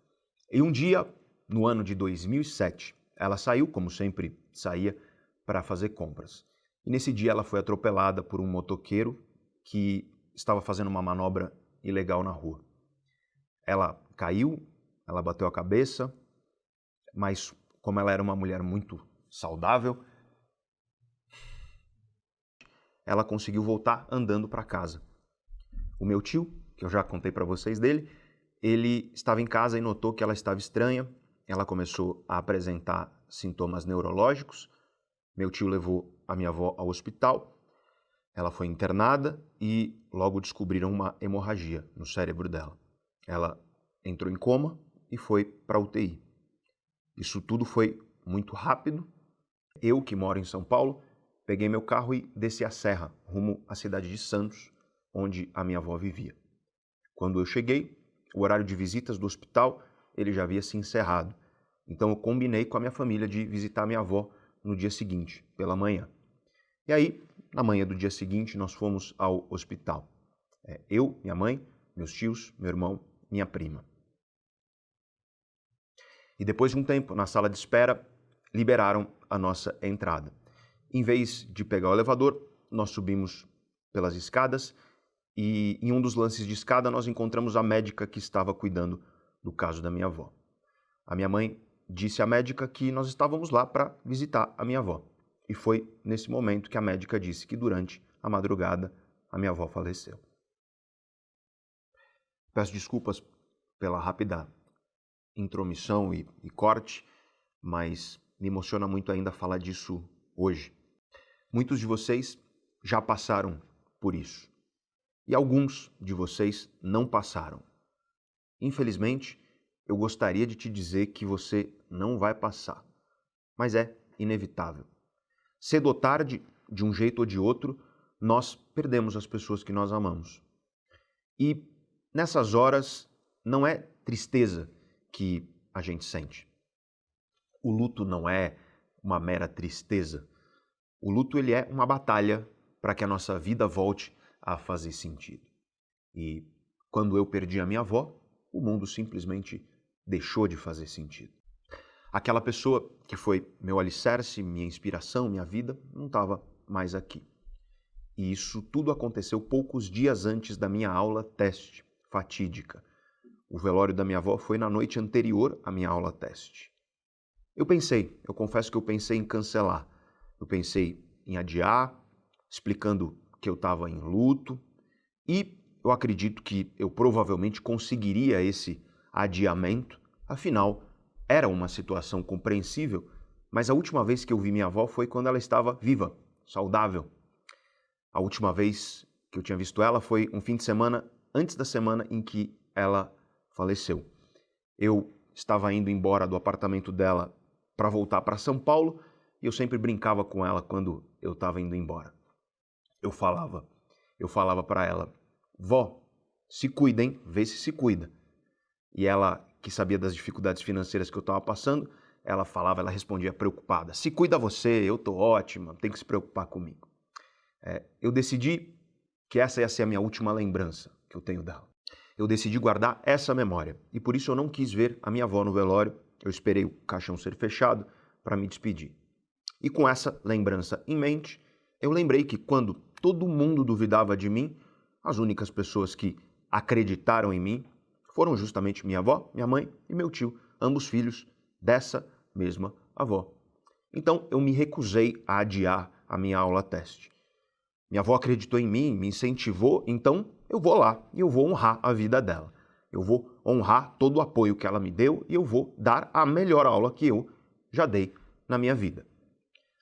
E um dia, no ano de 2007, ela saiu, como sempre saía, para fazer compras. E nesse dia ela foi atropelada por um motoqueiro que estava fazendo uma manobra ilegal na rua. Ela caiu, ela bateu a cabeça, mas como ela era uma mulher muito saudável, ela conseguiu voltar andando para casa. O meu tio, que eu já contei para vocês dele, ele estava em casa e notou que ela estava estranha, ela começou a apresentar sintomas neurológicos. Meu tio levou a minha avó ao hospital, ela foi internada e logo descobriram uma hemorragia no cérebro dela. Ela entrou em coma e foi para a UTI. Isso tudo foi muito rápido. Eu, que moro em São Paulo, peguei meu carro e desci a serra, rumo à cidade de Santos, onde a minha avó vivia. Quando eu cheguei, o horário de visitas do hospital ele já havia se encerrado. Então eu combinei com a minha família de visitar a minha avó no dia seguinte, pela manhã. E aí, na manhã do dia seguinte, nós fomos ao hospital. Eu, minha mãe, meus tios, meu irmão, minha prima. E depois de um tempo, na sala de espera, liberaram a nossa entrada. Em vez de pegar o elevador, nós subimos pelas escadas e em um dos lances de escada nós encontramos a médica que estava cuidando do caso da minha avó. A minha mãe disse à médica que nós estávamos lá para visitar a minha avó. E foi nesse momento que a médica disse que durante a madrugada a minha avó faleceu. Peço desculpas pela rápida intromissão e corte, mas me emociona muito ainda falar disso hoje. Muitos de vocês já passaram por isso. E alguns de vocês não passaram. Infelizmente, eu gostaria de te dizer que você não vai passar, mas é inevitável. Cedo ou tarde, de um jeito ou de outro, nós perdemos as pessoas que nós amamos. E nessas horas não é tristeza que a gente sente. O luto não é uma mera tristeza. O luto ele é uma batalha para que a nossa vida volte a fazer sentido. E quando eu perdi a minha avó, o mundo simplesmente deixou de fazer sentido. Aquela pessoa que foi meu alicerce, minha inspiração, minha vida, não estava mais aqui. E isso tudo aconteceu poucos dias antes da minha aula teste, fatídica. O velório da minha avó foi na noite anterior à minha aula teste. Eu confesso que eu pensei em cancelar. Eu pensei em adiar, explicando que eu estava em luto, e eu acredito que eu provavelmente conseguiria esse adiamento, afinal, era uma situação compreensível, mas a última vez que eu vi minha avó foi quando ela estava viva, saudável. A última vez que eu tinha visto ela foi um fim de semana antes da semana em que ela faleceu. Eu estava indo embora do apartamento dela para voltar para São Paulo e eu sempre brincava com ela quando eu estava indo embora. Eu falava para ela: vó, se cuida, hein? Vê se cuida. E ela, que sabia das dificuldades financeiras que eu estava passando, ela respondia preocupada: se cuida você, eu tô ótima, não tem que se preocupar comigo. Eu decidi que essa ia ser a minha última lembrança que eu tenho dela. Eu decidi guardar essa memória e por isso eu não quis ver a minha avó no velório. Eu esperei o caixão ser fechado para me despedir. E com essa lembrança em mente, eu lembrei que quando todo mundo duvidava de mim, as únicas pessoas que acreditaram em mim foram justamente minha avó, minha mãe e meu tio, ambos filhos dessa mesma avó. Então eu me recusei a adiar a minha aula teste. Minha avó acreditou em mim, me incentivou, então eu vou lá e eu vou honrar a vida dela. Eu vou honrar todo o apoio que ela me deu e eu vou dar a melhor aula que eu já dei na minha vida.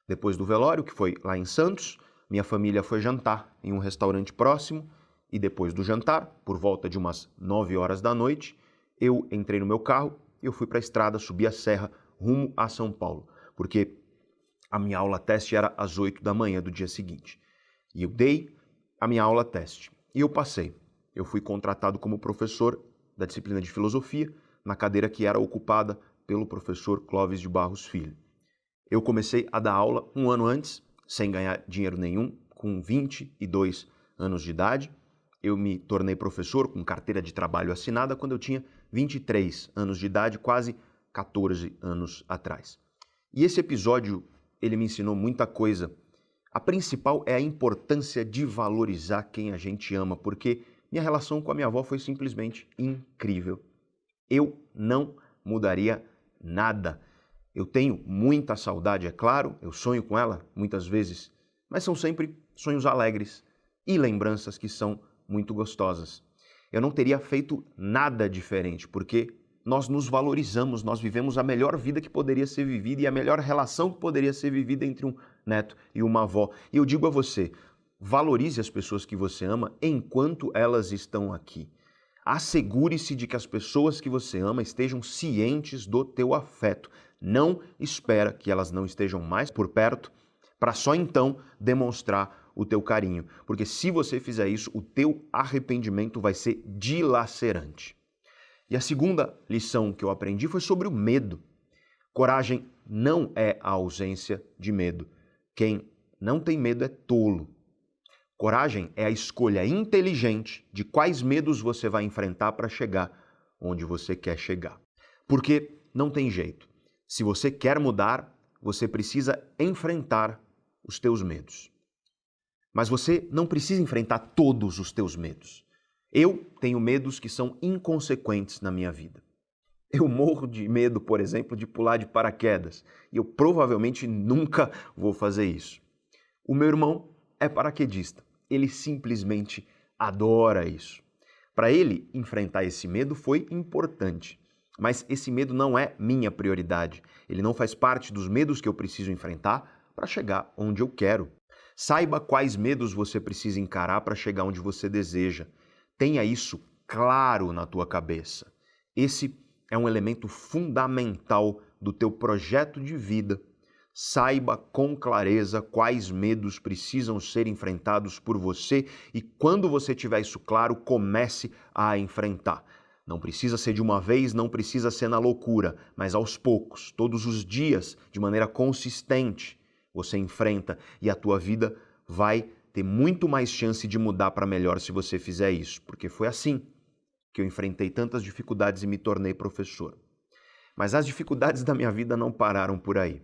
Depois do velório, que foi lá em Santos, minha família foi jantar em um restaurante próximo e depois do jantar, por volta de umas 9 horas da noite, eu entrei no meu carro e eu fui para a estrada, subi a serra rumo a São Paulo, porque a minha aula teste era às 8 da manhã do dia seguinte. E eu dei a minha aula teste e eu passei. Eu fui contratado como professor da disciplina de filosofia na cadeira que era ocupada pelo professor Clóvis de Barros Filho. Eu comecei a dar aula um ano antes, sem ganhar dinheiro nenhum, com 22 anos de idade. Eu me tornei professor com carteira de trabalho assinada quando eu tinha 23 anos de idade, quase 14 anos atrás. E esse episódio, ele me ensinou muita coisa. A principal é a importância de valorizar quem a gente ama, porque minha relação com a minha avó foi simplesmente incrível. Eu não mudaria nada. Eu tenho muita saudade, é claro, eu sonho com ela muitas vezes, mas são sempre sonhos alegres e lembranças que são muito gostosas. Eu não teria feito nada diferente, porque nós nos valorizamos, nós vivemos a melhor vida que poderia ser vivida e a melhor relação que poderia ser vivida entre um neto e uma avó. E eu digo a você, valorize as pessoas que você ama enquanto elas estão aqui. Assegure-se de que as pessoas que você ama estejam cientes do teu afeto. Não espera que elas não estejam mais por perto para só então demonstrar o teu carinho. Porque se você fizer isso, o teu arrependimento vai ser dilacerante. E a segunda lição que eu aprendi foi sobre o medo. Coragem não é a ausência de medo. Quem não tem medo é tolo. Coragem é a escolha inteligente de quais medos você vai enfrentar para chegar onde você quer chegar. Porque não tem jeito. Se você quer mudar, você precisa enfrentar os teus medos. Mas você não precisa enfrentar todos os teus medos. Eu tenho medos que são inconsequentes na minha vida. Eu morro de medo, por exemplo, de pular de paraquedas. E eu provavelmente nunca vou fazer isso. O meu irmão é paraquedista. Ele simplesmente adora isso. Para ele, enfrentar esse medo foi importante. Mas esse medo não é minha prioridade. Ele não faz parte dos medos que eu preciso enfrentar para chegar onde eu quero. Saiba quais medos você precisa encarar para chegar onde você deseja. Tenha isso claro na tua cabeça. Esse é um elemento fundamental do teu projeto de vida. Saiba com clareza quais medos precisam ser enfrentados por você e quando você tiver isso claro, comece a enfrentar. Não precisa ser de uma vez, não precisa ser na loucura, mas aos poucos, todos os dias, de maneira consistente, você enfrenta e a tua vida vai ter muito mais chance de mudar para melhor se você fizer isso, porque foi assim que eu enfrentei tantas dificuldades e me tornei professor. Mas as dificuldades da minha vida não pararam por aí.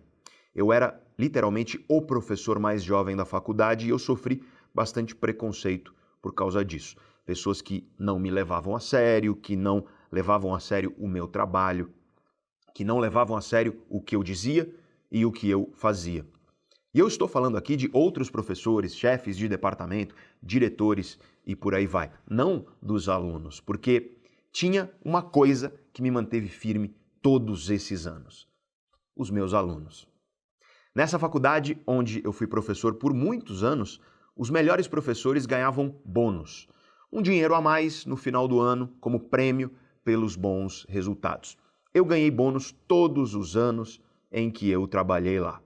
Eu era literalmente o professor mais jovem da faculdade e eu sofri bastante preconceito por causa disso. Pessoas que não me levavam a sério, que não levavam a sério o meu trabalho, que não levavam a sério o que eu dizia e o que eu fazia. E eu estou falando aqui de outros professores, chefes de departamento, diretores e por aí vai. Não dos alunos, porque tinha uma coisa que me manteve firme todos esses anos: os meus alunos. Nessa faculdade, onde eu fui professor por muitos anos, os melhores professores ganhavam bônus. Um dinheiro a mais no final do ano como prêmio pelos bons resultados. Eu ganhei bônus todos os anos em que eu trabalhei lá.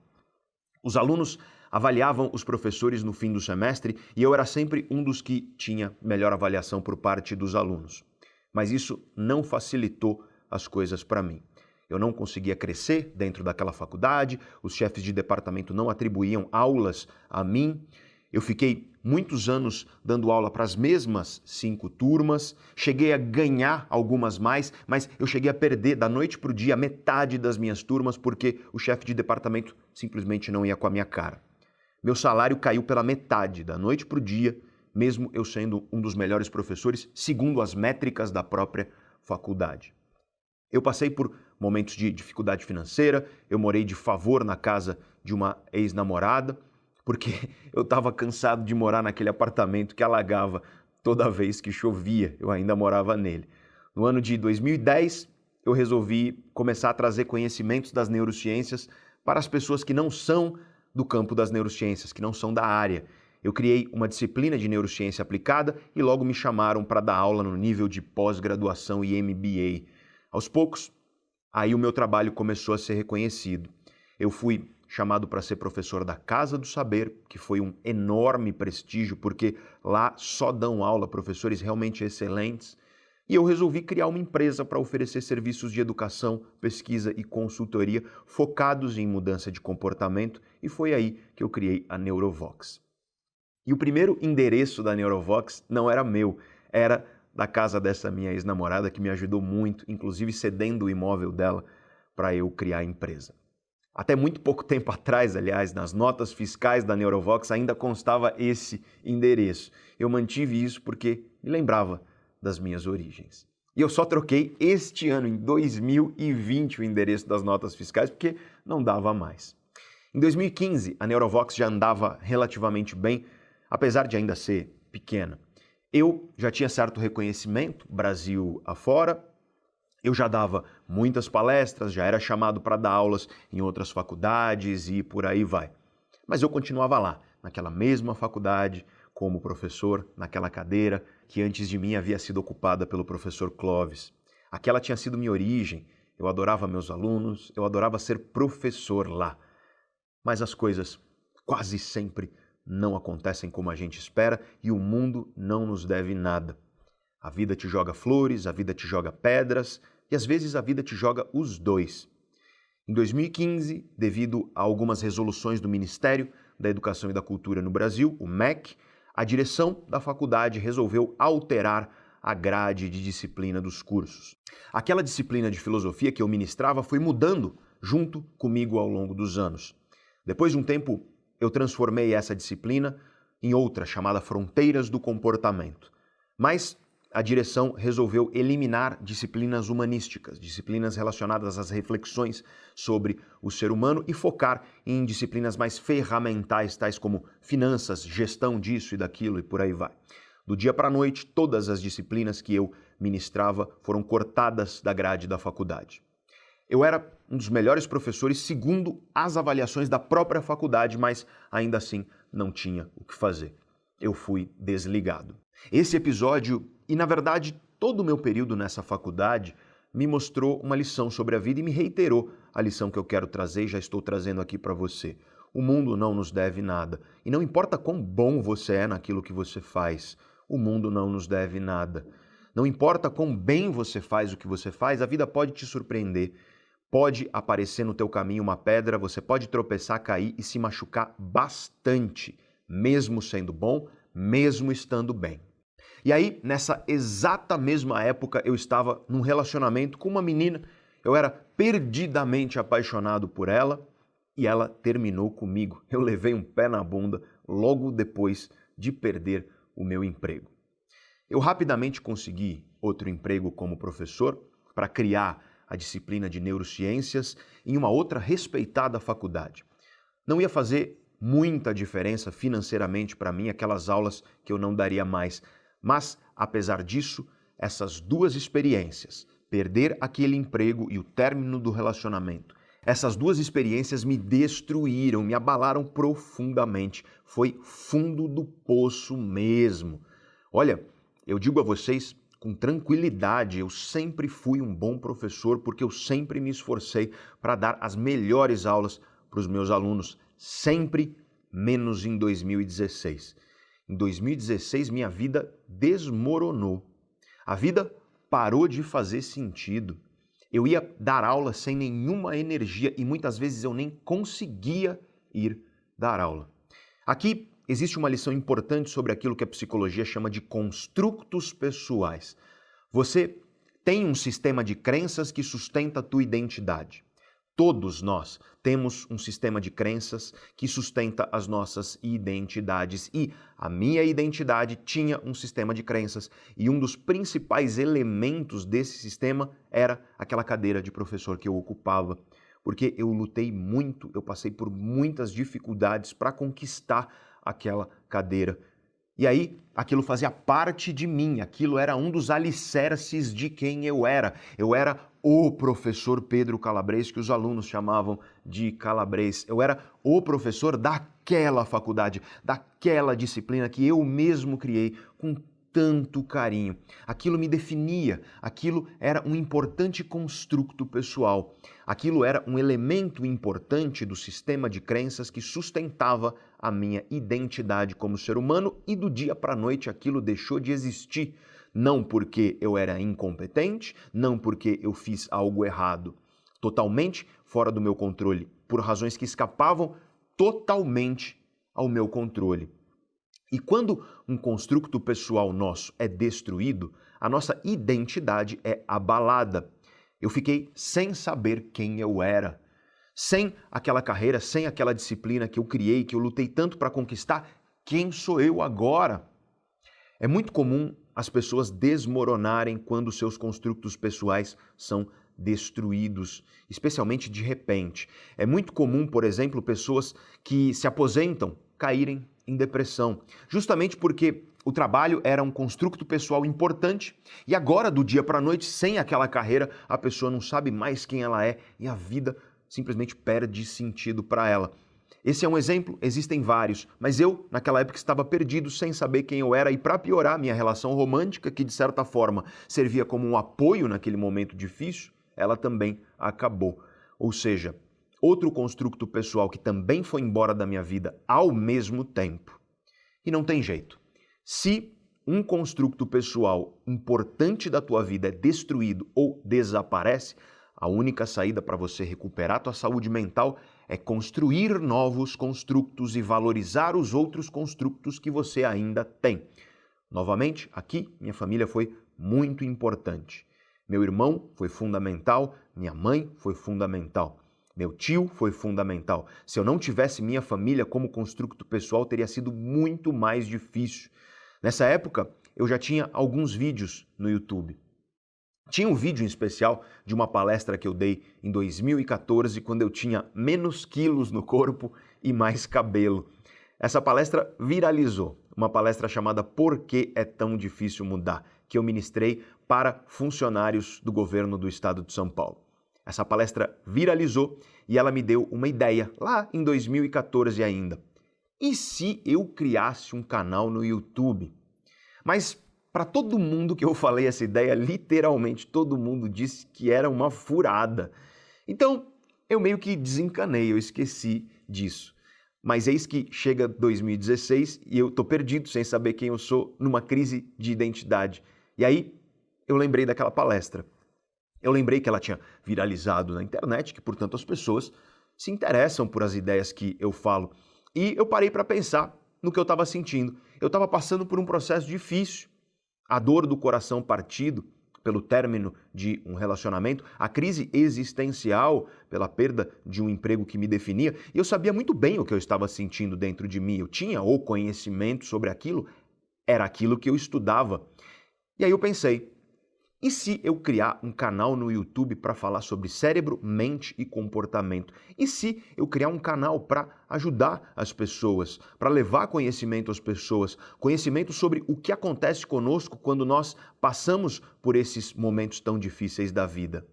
Os alunos avaliavam os professores no fim do semestre e eu era sempre um dos que tinha melhor avaliação por parte dos alunos. Mas isso não facilitou as coisas para mim. Eu não conseguia crescer dentro daquela faculdade, os chefes de departamento não atribuíam aulas a mim. Eu fiquei muitos anos dando aula para as mesmas 5 turmas, cheguei a ganhar algumas mais, mas eu cheguei a perder da noite para o dia metade das minhas turmas porque o chefe de departamento simplesmente não ia com a minha cara. Meu salário caiu pela metade da noite para o dia, mesmo eu sendo um dos melhores professores, segundo as métricas da própria faculdade. Eu passei por momentos de dificuldade financeira, eu morei de favor na casa de uma ex-namorada, porque eu estava cansado de morar naquele apartamento que alagava toda vez que chovia, eu ainda morava nele. No ano de 2010, eu resolvi começar a trazer conhecimentos das neurociências para as pessoas que não são do campo das neurociências, que não são da área. Eu criei uma disciplina de neurociência aplicada e logo me chamaram para dar aula no nível de pós-graduação e MBA. Aos poucos, aí o meu trabalho começou a ser reconhecido. Eu fui chamado para ser professor da Casa do Saber, que foi um enorme prestígio, porque lá só dão aula professores realmente excelentes. E eu resolvi criar uma empresa para oferecer serviços de educação, pesquisa e consultoria focados em mudança de comportamento, e foi aí que eu criei a Neurovox. E o primeiro endereço da Neurovox não era meu, era da casa dessa minha ex-namorada, que me ajudou muito, inclusive cedendo o imóvel dela para eu criar a empresa. Até muito pouco tempo atrás, aliás, nas notas fiscais da Neurovox ainda constava esse endereço. Eu mantive isso porque me lembrava das minhas origens. E eu só troquei este ano, em 2020, o endereço das notas fiscais, porque não dava mais. Em 2015, a Neurovox já andava relativamente bem, apesar de ainda ser pequena. Eu já tinha certo reconhecimento, Brasil afora, eu já dava muitas palestras, já era chamado para dar aulas em outras faculdades e por aí vai. Mas eu continuava lá, naquela mesma faculdade, como professor, naquela cadeira que antes de mim havia sido ocupada pelo professor Clóvis. Aquela tinha sido minha origem, eu adorava meus alunos, eu adorava ser professor lá. Mas as coisas quase sempre não acontecem como a gente espera e o mundo não nos deve nada. A vida te joga flores, a vida te joga pedras e às vezes a vida te joga os dois. Em 2015, devido a algumas resoluções do Ministério da Educação e da Cultura no Brasil, o MEC, a direção da faculdade resolveu alterar a grade de disciplina dos cursos. Aquela disciplina de filosofia que eu ministrava foi mudando junto comigo ao longo dos anos. Depois de um tempo, eu transformei essa disciplina em outra, chamada Fronteiras do Comportamento. Mas a direção resolveu eliminar disciplinas humanísticas, disciplinas relacionadas às reflexões sobre o ser humano e focar em disciplinas mais ferramentais, tais como finanças, gestão disso e daquilo e por aí vai. Do dia para a noite, todas as disciplinas que eu ministrava foram cortadas da grade da faculdade. Eu era um dos melhores professores segundo as avaliações da própria faculdade, mas ainda assim não tinha o que fazer. Eu fui desligado. Esse episódio, e na verdade todo o meu período nessa faculdade, me mostrou uma lição sobre a vida e me reiterou a lição que eu quero trazer e já estou trazendo aqui para você. O mundo não nos deve nada. E não importa quão bom você é naquilo que você faz, o mundo não nos deve nada. Não importa quão bem você faz o que você faz, a vida pode te surpreender. Pode aparecer no teu caminho uma pedra, você pode tropeçar, cair e se machucar bastante, mesmo sendo bom, mesmo estando bem. E aí, nessa exata mesma época, eu estava num relacionamento com uma menina, eu era perdidamente apaixonado por ela e ela terminou comigo. Eu levei um pé na bunda logo depois de perder o meu emprego. Eu rapidamente consegui outro emprego como professor para criar a disciplina de neurociências em uma outra respeitada faculdade. Não ia fazer muita diferença financeiramente para mim aquelas aulas que eu não daria mais, mas, apesar disso, essas duas experiências, perder aquele emprego e o término do relacionamento, essas duas experiências me destruíram, me abalaram profundamente. Foi fundo do poço mesmo. Olha, eu digo a vocês com tranquilidade, eu sempre fui um bom professor porque eu sempre me esforcei para dar as melhores aulas para os meus alunos, sempre menos em 2016. Em 2016, minha vida desmoronou. A vida parou de fazer sentido. Eu ia dar aula sem nenhuma energia e muitas vezes eu nem conseguia ir dar aula. Aqui existe uma lição importante sobre aquilo que a psicologia chama de construtos pessoais. Você tem um sistema de crenças que sustenta a tua identidade. Todos nós temos um sistema de crenças que sustenta as nossas identidades. E a minha identidade tinha um sistema de crenças. E um dos principais elementos desse sistema era aquela cadeira de professor que eu ocupava. Porque eu lutei muito, eu passei por muitas dificuldades para conquistar aquela cadeira. E aí, aquilo fazia parte de mim, aquilo era um dos alicerces de quem eu era. Eu era o professor Pedro Calabres, que os alunos chamavam de Calabres. Eu era o professor daquela faculdade, daquela disciplina que eu mesmo criei com tanto carinho. Aquilo me definia, aquilo era um importante construto pessoal. Aquilo era um elemento importante do sistema de crenças que sustentava a minha identidade como ser humano e do dia para a noite aquilo deixou de existir. Não porque eu era incompetente, não porque eu fiz algo errado. Totalmente fora do meu controle, por razões que escapavam totalmente ao meu controle. E quando um construto pessoal nosso é destruído, a nossa identidade é abalada. Eu fiquei sem saber quem eu era. Sem aquela carreira, sem aquela disciplina que eu criei, que eu lutei tanto para conquistar, quem sou eu agora? É muito comum as pessoas desmoronarem quando seus construtos pessoais são destruídos, especialmente de repente. É muito comum, por exemplo, pessoas que se aposentam caírem em depressão, justamente porque o trabalho era um construto pessoal importante e agora, do dia para a noite, sem aquela carreira, a pessoa não sabe mais quem ela é e a vida simplesmente perde sentido para ela. Esse é um exemplo, existem vários, mas eu, naquela época, estava perdido, sem saber quem eu era e, para piorar, minha relação romântica, que de certa forma servia como um apoio naquele momento difícil, ela também acabou. Ou seja, outro construto pessoal que também foi embora da minha vida ao mesmo tempo. E não tem jeito. Se um construto pessoal importante da tua vida é destruído ou desaparece, a única saída para você recuperar tua saúde mental é construir novos construtos e valorizar os outros construtos que você ainda tem. Novamente, aqui, minha família foi muito importante. Meu irmão foi fundamental, minha mãe foi fundamental. Meu tio foi fundamental. Se eu não tivesse minha família como construto pessoal, teria sido muito mais difícil. Nessa época, eu já tinha alguns vídeos no YouTube. Tinha um vídeo em especial de uma palestra que eu dei em 2014, quando eu tinha menos quilos no corpo e mais cabelo. Essa palestra viralizou, uma palestra chamada Por que é tão difícil mudar?, que eu ministrei para funcionários do governo do estado de São Paulo. Essa palestra viralizou e ela me deu uma ideia lá em 2014 ainda. E se eu criasse um canal no YouTube? Mas para todo mundo que eu falei essa ideia, literalmente todo mundo disse que era uma furada. Então eu meio que desencanei, eu esqueci disso. Mas eis que chega 2016 e eu tô perdido, sem saber quem eu sou, numa crise de identidade. E aí eu lembrei daquela palestra. Eu lembrei que ela tinha viralizado na internet, que, portanto, as pessoas se interessam por as ideias que eu falo. E eu parei para pensar no que eu estava sentindo. Eu estava passando por um processo difícil. A dor do coração partido, pelo término de um relacionamento, a crise existencial pela perda de um emprego que me definia, e eu sabia muito bem o que eu estava sentindo dentro de mim. Eu tinha o conhecimento sobre aquilo, era aquilo que eu estudava. E aí eu pensei, e se eu criar um canal no YouTube para falar sobre cérebro, mente e comportamento? E se eu criar um canal para ajudar as pessoas, para levar conhecimento às pessoas, conhecimento sobre o que acontece conosco quando nós passamos por esses momentos tão difíceis da vida?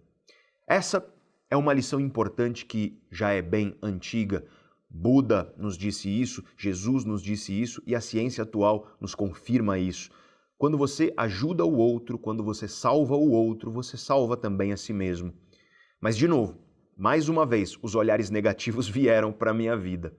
Essa é uma lição importante que já é bem antiga. Buda nos disse isso, Jesus nos disse isso e a ciência atual nos confirma isso. Quando você ajuda o outro, quando você salva o outro, você salva também a si mesmo. Mas, de novo, mais uma vez, os olhares negativos vieram para a minha vida.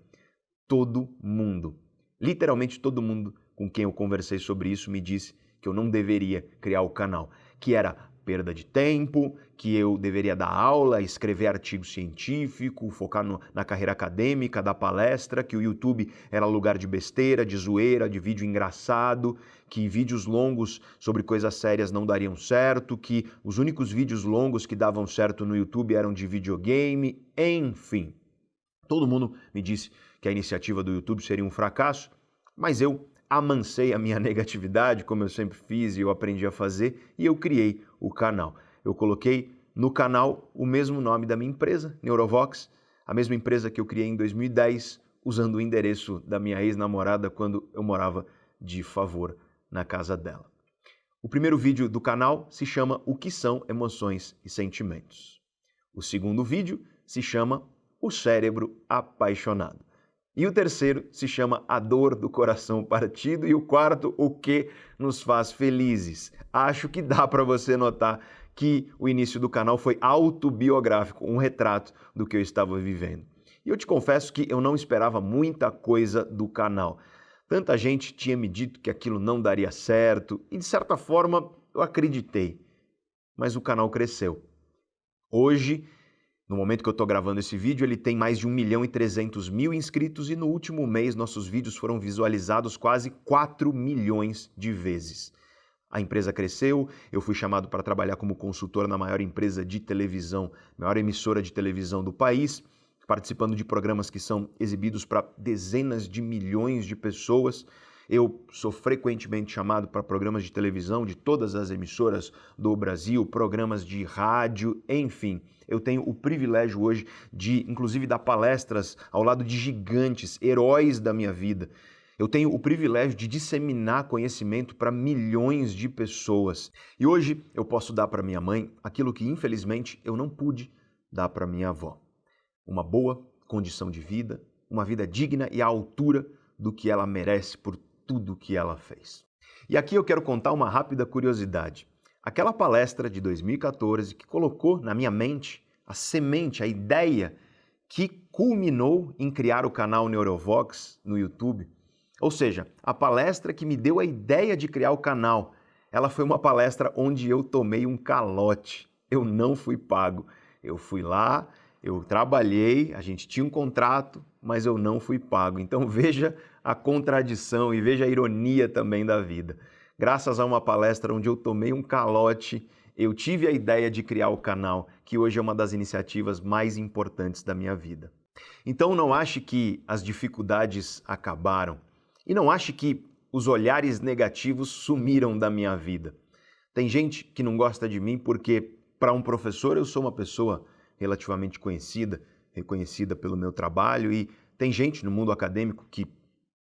Todo mundo, literalmente todo mundo com quem eu conversei sobre isso me disse que eu não deveria criar o canal, que era perda de tempo, que eu deveria dar aula, escrever artigo científico, focar na carreira acadêmica, dar palestra, que o YouTube era lugar de besteira, de zoeira, de vídeo engraçado, que vídeos longos sobre coisas sérias não dariam certo, que os únicos vídeos longos que davam certo no YouTube eram de videogame, enfim. Todo mundo me disse que a iniciativa do YouTube seria um fracasso, mas eu amancei a minha negatividade, como eu sempre fiz e eu aprendi a fazer, e eu criei o canal. Eu coloquei no canal o mesmo nome da minha empresa, Neurovox, a mesma empresa que eu criei em 2010, usando o endereço da minha ex-namorada quando eu morava de favor na casa dela. O primeiro vídeo do canal se chama O que são emoções e sentimentos. O segundo vídeo se chama O cérebro apaixonado. E o terceiro se chama A dor do coração partido e o quarto, O que nos faz felizes. Acho que dá para você notar que o início do canal foi autobiográfico, um retrato do que eu estava vivendo. E eu te confesso que eu não esperava muita coisa do canal. Tanta gente tinha me dito que aquilo não daria certo e, de certa forma, eu acreditei. Mas o canal cresceu. Hoje, no momento que eu estou gravando esse vídeo, ele tem mais de 1.300.000 inscritos e no último mês nossos vídeos foram visualizados quase 4 milhões de vezes. A empresa cresceu, eu fui chamado para trabalhar como consultor na maior empresa de televisão, maior emissora de televisão do país, participando de programas que são exibidos para dezenas de milhões de pessoas. Eu sou frequentemente chamado para programas de televisão de todas as emissoras do Brasil, programas de rádio, enfim. Eu tenho o privilégio hoje de, inclusive, dar palestras ao lado de gigantes, heróis da minha vida. Eu tenho o privilégio de disseminar conhecimento para milhões de pessoas. E hoje eu posso dar para minha mãe aquilo que, infelizmente, eu não pude dar para minha avó. Uma boa condição de vida, uma vida digna e à altura do que ela merece por tudo que ela fez. E aqui eu quero contar uma rápida curiosidade. Aquela palestra de 2014 que colocou na minha mente a semente, a ideia que culminou em criar o canal Neurovox no YouTube, ou seja, a palestra que me deu a ideia de criar o canal, ela foi uma palestra onde eu tomei um calote. Eu não fui pago. Eu fui lá, eu trabalhei, a gente tinha um contrato, mas eu não fui pago. Então veja a contradição e veja a ironia também da vida. Graças a uma palestra onde eu tomei um calote, eu tive a ideia de criar o canal, que hoje é uma das iniciativas mais importantes da minha vida. Então não ache que as dificuldades acabaram e não ache que os olhares negativos sumiram da minha vida. Tem gente que não gosta de mim porque, para um professor, eu sou uma pessoa relativamente conhecida, reconhecida pelo meu trabalho, e tem gente no mundo acadêmico que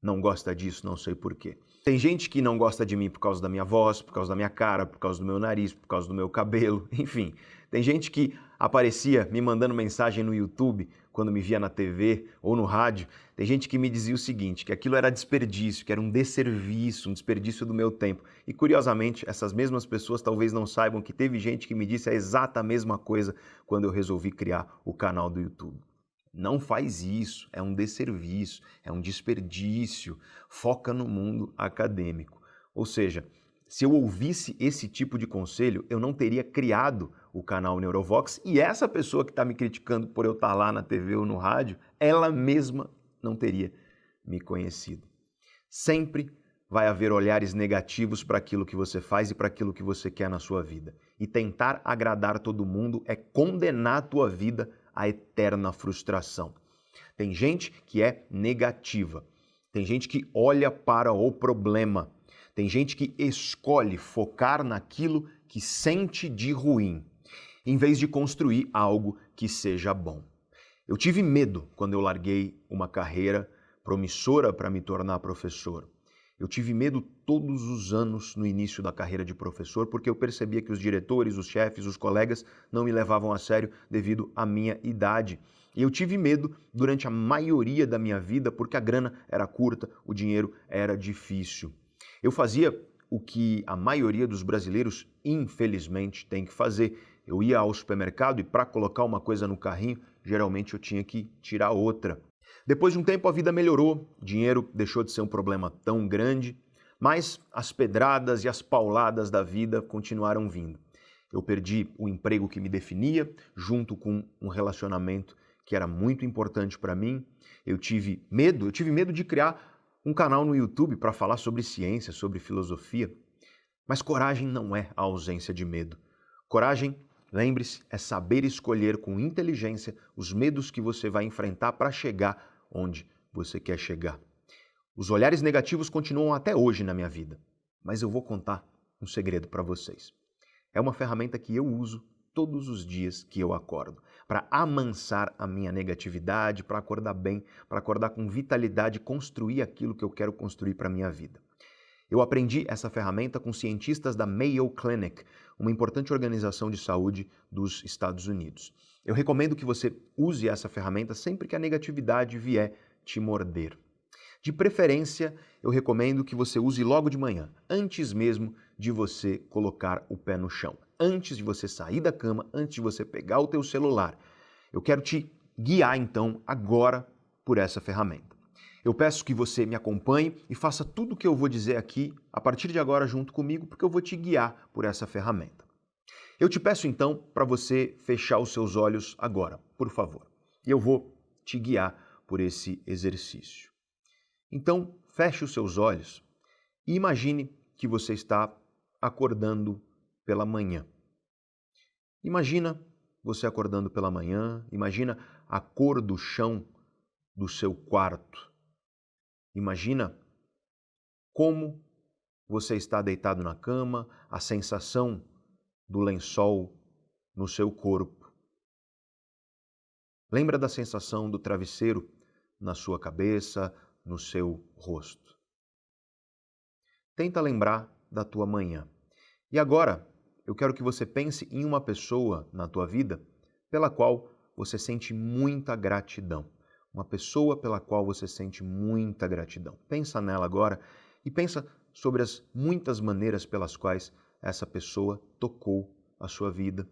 não gosta disso, não sei porquê. Tem gente que não gosta de mim por causa da minha voz, por causa da minha cara, por causa do meu nariz, por causa do meu cabelo, enfim. Tem gente que aparecia me mandando mensagem no YouTube quando me via na TV ou no rádio. Tem gente que me dizia o seguinte, que aquilo era desperdício, que era um desserviço, um desperdício do meu tempo. E curiosamente, essas mesmas pessoas talvez não saibam que teve gente que me disse a exata mesma coisa quando eu resolvi criar o canal do YouTube. Não faz isso, é um desserviço, é um desperdício, foca no mundo acadêmico. Ou seja, se eu ouvisse esse tipo de conselho, eu não teria criado o canal Neurovox e essa pessoa que está me criticando por eu estar lá na TV ou no rádio, ela mesma não teria me conhecido. Sempre vai haver olhares negativos para aquilo que você faz e para aquilo que você quer na sua vida. E tentar agradar todo mundo é condenar a tua vida à eterna frustração. Tem gente que é negativa. Tem gente que olha para o problema. Tem gente que escolhe focar naquilo que sente de ruim, em vez de construir algo que seja bom. Eu tive medo quando eu larguei uma carreira promissora para me tornar professor. Eu tive medo todos os anos no início da carreira de professor, porque eu percebia que os diretores, os chefes, os colegas não me levavam a sério devido à minha idade. E eu tive medo durante a maioria da minha vida, porque a grana era curta, o dinheiro era difícil. Eu fazia o que a maioria dos brasileiros, infelizmente, tem que fazer. Eu ia ao supermercado e para colocar uma coisa no carrinho, geralmente eu tinha que tirar outra. Depois de um tempo a vida melhorou, dinheiro deixou de ser um problema tão grande, mas as pedradas e as pauladas da vida continuaram vindo. Eu perdi o emprego que me definia, junto com um relacionamento que era muito importante para mim. Eu tive medo de criar um canal no YouTube para falar sobre ciência, sobre filosofia. Mas coragem não é a ausência de medo. Coragem, lembre-se, é saber escolher com inteligência os medos que você vai enfrentar para chegar onde você quer chegar. Os olhares negativos continuam até hoje na minha vida, mas eu vou contar um segredo para vocês. É uma ferramenta que eu uso todos os dias que eu acordo, para amansar a minha negatividade, para acordar bem, para acordar com vitalidade e construir aquilo que eu quero construir para a minha vida. Eu aprendi essa ferramenta com cientistas da Mayo Clinic, uma importante organização de saúde dos Estados Unidos. Eu recomendo que você use essa ferramenta sempre que a negatividade vier te morder. De preferência, eu recomendo que você use logo de manhã, antes mesmo de você colocar o pé no chão, antes de você sair da cama, antes de você pegar o teu celular. Eu quero te guiar então agora por essa ferramenta. Eu peço que você me acompanhe e faça tudo o que eu vou dizer aqui a partir de agora junto comigo, porque eu vou te guiar por essa ferramenta. Eu te peço então para você fechar os seus olhos agora, por favor. E eu vou te guiar por esse exercício. Então, feche os seus olhos e imagine que você está acordando pela manhã. Imagina você acordando pela manhã, imagina a cor do chão do seu quarto. Imagina como você está deitado na cama, a sensação do lençol no seu corpo. Lembra da sensação do travesseiro na sua cabeça, no seu rosto. Tenta lembrar da tua manhã. E agora, eu quero que você pense em uma pessoa na tua vida pela qual você sente muita gratidão. Uma pessoa pela qual você sente muita gratidão. Pensa nela agora e pensa sobre as muitas maneiras pelas quais essa pessoa tocou a sua vida.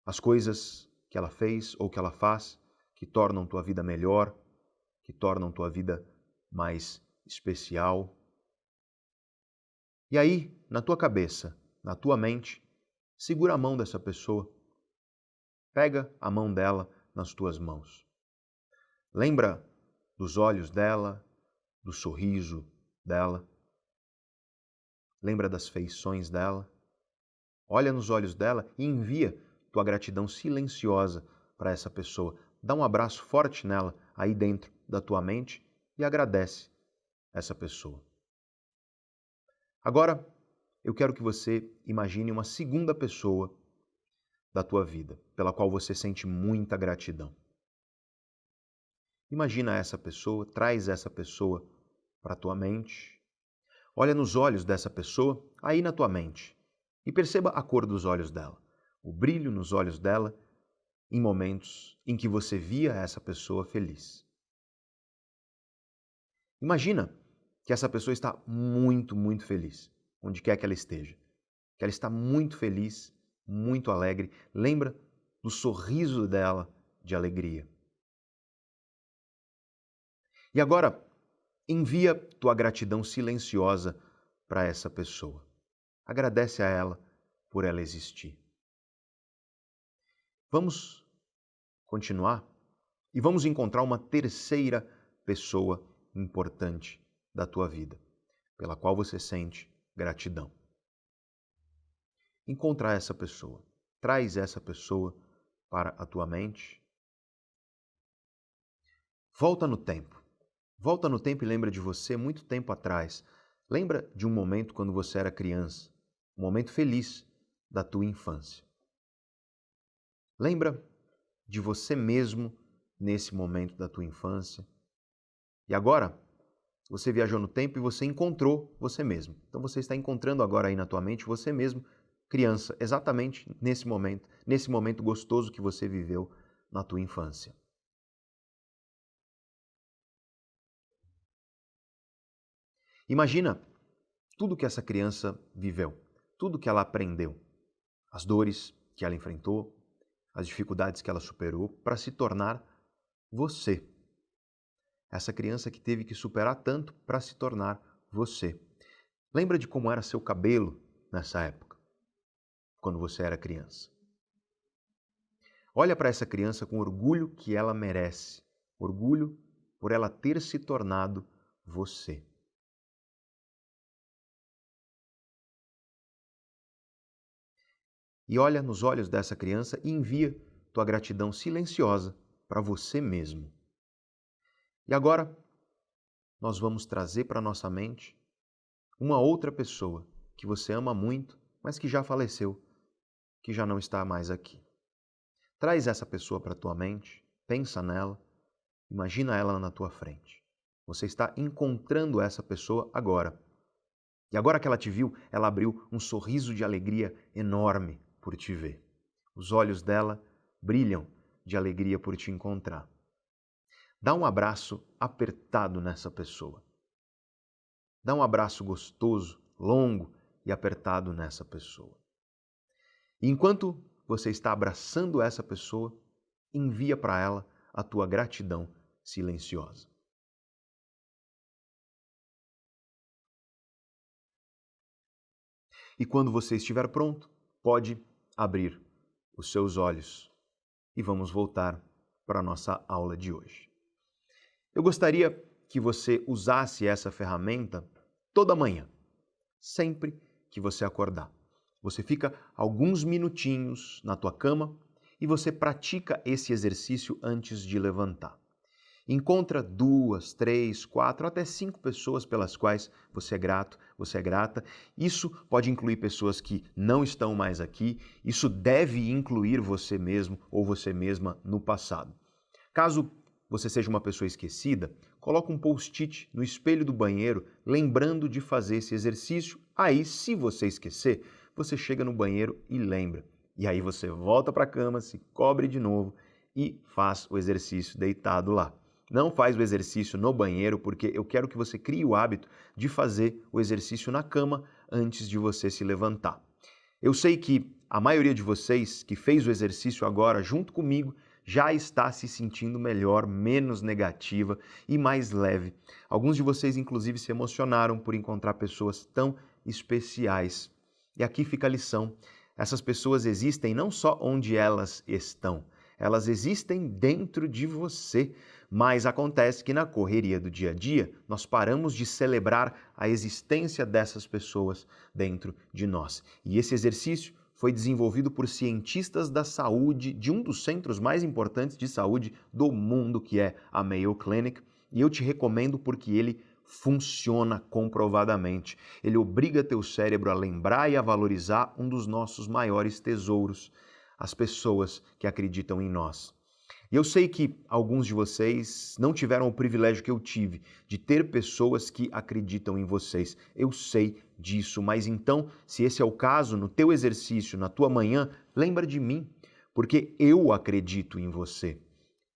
As coisas que ela fez ou que ela faz que tornam tua vida melhor, que tornam tua vida mais especial. E aí, na tua cabeça, na tua mente, segura a mão dessa pessoa. Pega a mão dela nas tuas mãos. Lembra dos olhos dela, do sorriso dela. Lembra das feições dela. Olha nos olhos dela e envia tua gratidão silenciosa para essa pessoa. Dá um abraço forte nela aí dentro da tua mente e agradece essa pessoa. Agora, eu quero que você imagine uma segunda pessoa da tua vida, pela qual você sente muita gratidão. Imagina essa pessoa, traz essa pessoa para a tua mente. Olha nos olhos dessa pessoa, aí na tua mente, e perceba a cor dos olhos dela, o brilho nos olhos dela em momentos em que você via essa pessoa feliz. Imagina que essa pessoa está muito, muito feliz, onde quer que ela esteja. Que ela está muito feliz, muito alegre. Lembra do sorriso dela de alegria. E agora, envia tua gratidão silenciosa para essa pessoa. Agradece a ela por ela existir. Vamos continuar e vamos encontrar uma terceira pessoa importante da tua vida. pela qual você sente gratidão. Encontra essa pessoa. Traz essa pessoa para a tua mente. Volta no tempo. Volta no tempo e lembra de você muito tempo atrás. Lembra de um momento quando você era criança, um momento feliz da tua infância. Lembra de você mesmo nesse momento da tua infância. E agora, você viajou no tempo e você encontrou você mesmo. Então você está encontrando agora aí na tua mente você mesmo, criança, exatamente nesse momento gostoso que você viveu na tua infância. Imagina tudo que essa criança viveu, tudo que ela aprendeu, as dores que ela enfrentou, as dificuldades que ela superou para se tornar você. Essa criança que teve que superar tanto para se tornar você. Lembra de como era seu cabelo nessa época, quando você era criança? Olha para essa criança com orgulho que ela merece, orgulho por ela ter se tornado você. E olha nos olhos dessa criança e envia tua gratidão silenciosa para você mesmo. E agora, nós vamos trazer para nossa mente uma outra pessoa que você ama muito, mas que já faleceu, que já não está mais aqui. Traz essa pessoa para a tua mente, pensa nela, imagina ela na tua frente. Você está encontrando essa pessoa agora. E agora que ela te viu, ela abriu um sorriso de alegria enorme por te ver. Os olhos dela brilham de alegria por te encontrar. Dá um abraço apertado nessa pessoa. Dá um abraço gostoso, longo e apertado nessa pessoa. E enquanto você está abraçando essa pessoa, envia para ela a tua gratidão silenciosa. E quando você estiver pronto, pode abrir os seus olhos e vamos voltar para a nossa aula de hoje. Eu gostaria que você usasse essa ferramenta toda manhã, sempre que você acordar. Você fica alguns minutinhos na tua cama e você pratica esse exercício antes de levantar. Encontra 2, 3, 4, até 5 pessoas pelas quais você é grato, você é grata. Isso pode incluir pessoas que não estão mais aqui. Isso deve incluir você mesmo ou você mesma no passado. Caso você seja uma pessoa esquecida, coloca um post-it no espelho do banheiro, lembrando de fazer esse exercício. Aí, se você esquecer, você chega no banheiro e lembra. E aí você volta para a cama, se cobre de novo e faz o exercício deitado lá. Não faz o exercício no banheiro, porque eu quero que você crie o hábito de fazer o exercício na cama antes de você se levantar. Eu sei que a maioria de vocês que fez o exercício agora junto comigo já está se sentindo melhor, menos negativa e mais leve. Alguns de vocês, inclusive, se emocionaram por encontrar pessoas tão especiais. E aqui fica a lição. Essas pessoas existem não só onde elas estão, elas existem dentro de você. Mas acontece que na correria do dia a dia, nós paramos de celebrar a existência dessas pessoas dentro de nós. E esse exercício foi desenvolvido por cientistas da saúde de um dos centros mais importantes de saúde do mundo, que é a Mayo Clinic. E eu te recomendo porque ele funciona comprovadamente. Ele obriga teu cérebro a lembrar e a valorizar um dos nossos maiores tesouros, as pessoas que acreditam em nós. E eu sei que alguns de vocês não tiveram o privilégio que eu tive de ter pessoas que acreditam em vocês. Eu sei disso, mas então, se esse é o caso, no teu exercício, na tua manhã, lembra de mim, porque eu acredito em você.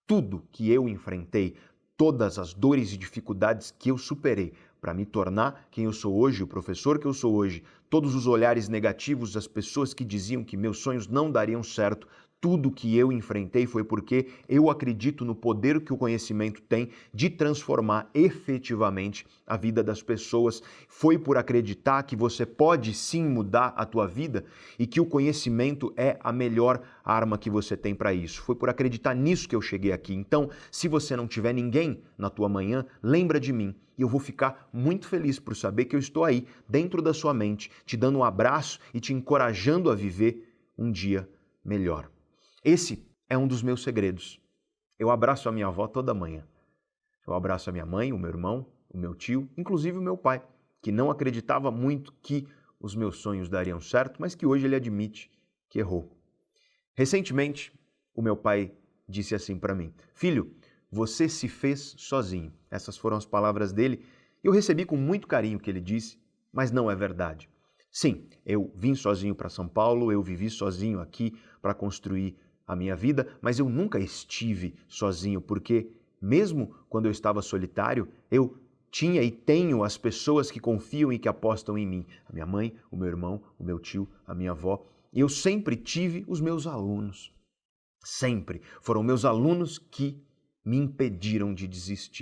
Tudo que eu enfrentei, todas as dores e dificuldades que eu superei para me tornar quem eu sou hoje, o professor que eu sou hoje, todos os olhares negativos das pessoas que diziam que meus sonhos não dariam certo, Tudo que eu enfrentei foi porque eu acredito no poder que o conhecimento tem de transformar efetivamente a vida das pessoas. Foi por acreditar que você pode sim mudar a tua vida e que o conhecimento é a melhor arma que você tem para isso. Foi por acreditar nisso que eu cheguei aqui. Então, se você não tiver ninguém na tua manhã, lembra de mim. E eu vou ficar muito feliz por saber que eu estou aí, dentro da sua mente, te dando um abraço e te encorajando a viver um dia melhor. Esse é um dos meus segredos. Eu abraço a minha avó toda manhã. Eu abraço a minha mãe, o meu irmão, o meu tio, inclusive o meu pai, que não acreditava muito que os meus sonhos dariam certo, mas que hoje ele admite que errou. Recentemente, o meu pai disse assim para mim: "Filho, você se fez sozinho." Essas foram as palavras dele. Eu recebi com muito carinho o que ele disse, mas não é verdade. Sim, eu vim sozinho para São Paulo, eu vivi sozinho aqui para construir a minha vida, mas eu nunca estive sozinho, porque mesmo quando eu estava solitário, eu tinha e tenho as pessoas que confiam e que apostam em mim. A minha mãe, o meu irmão, o meu tio, a minha avó. E eu sempre tive os meus alunos. Sempre. Foram meus alunos que me impediram de desistir.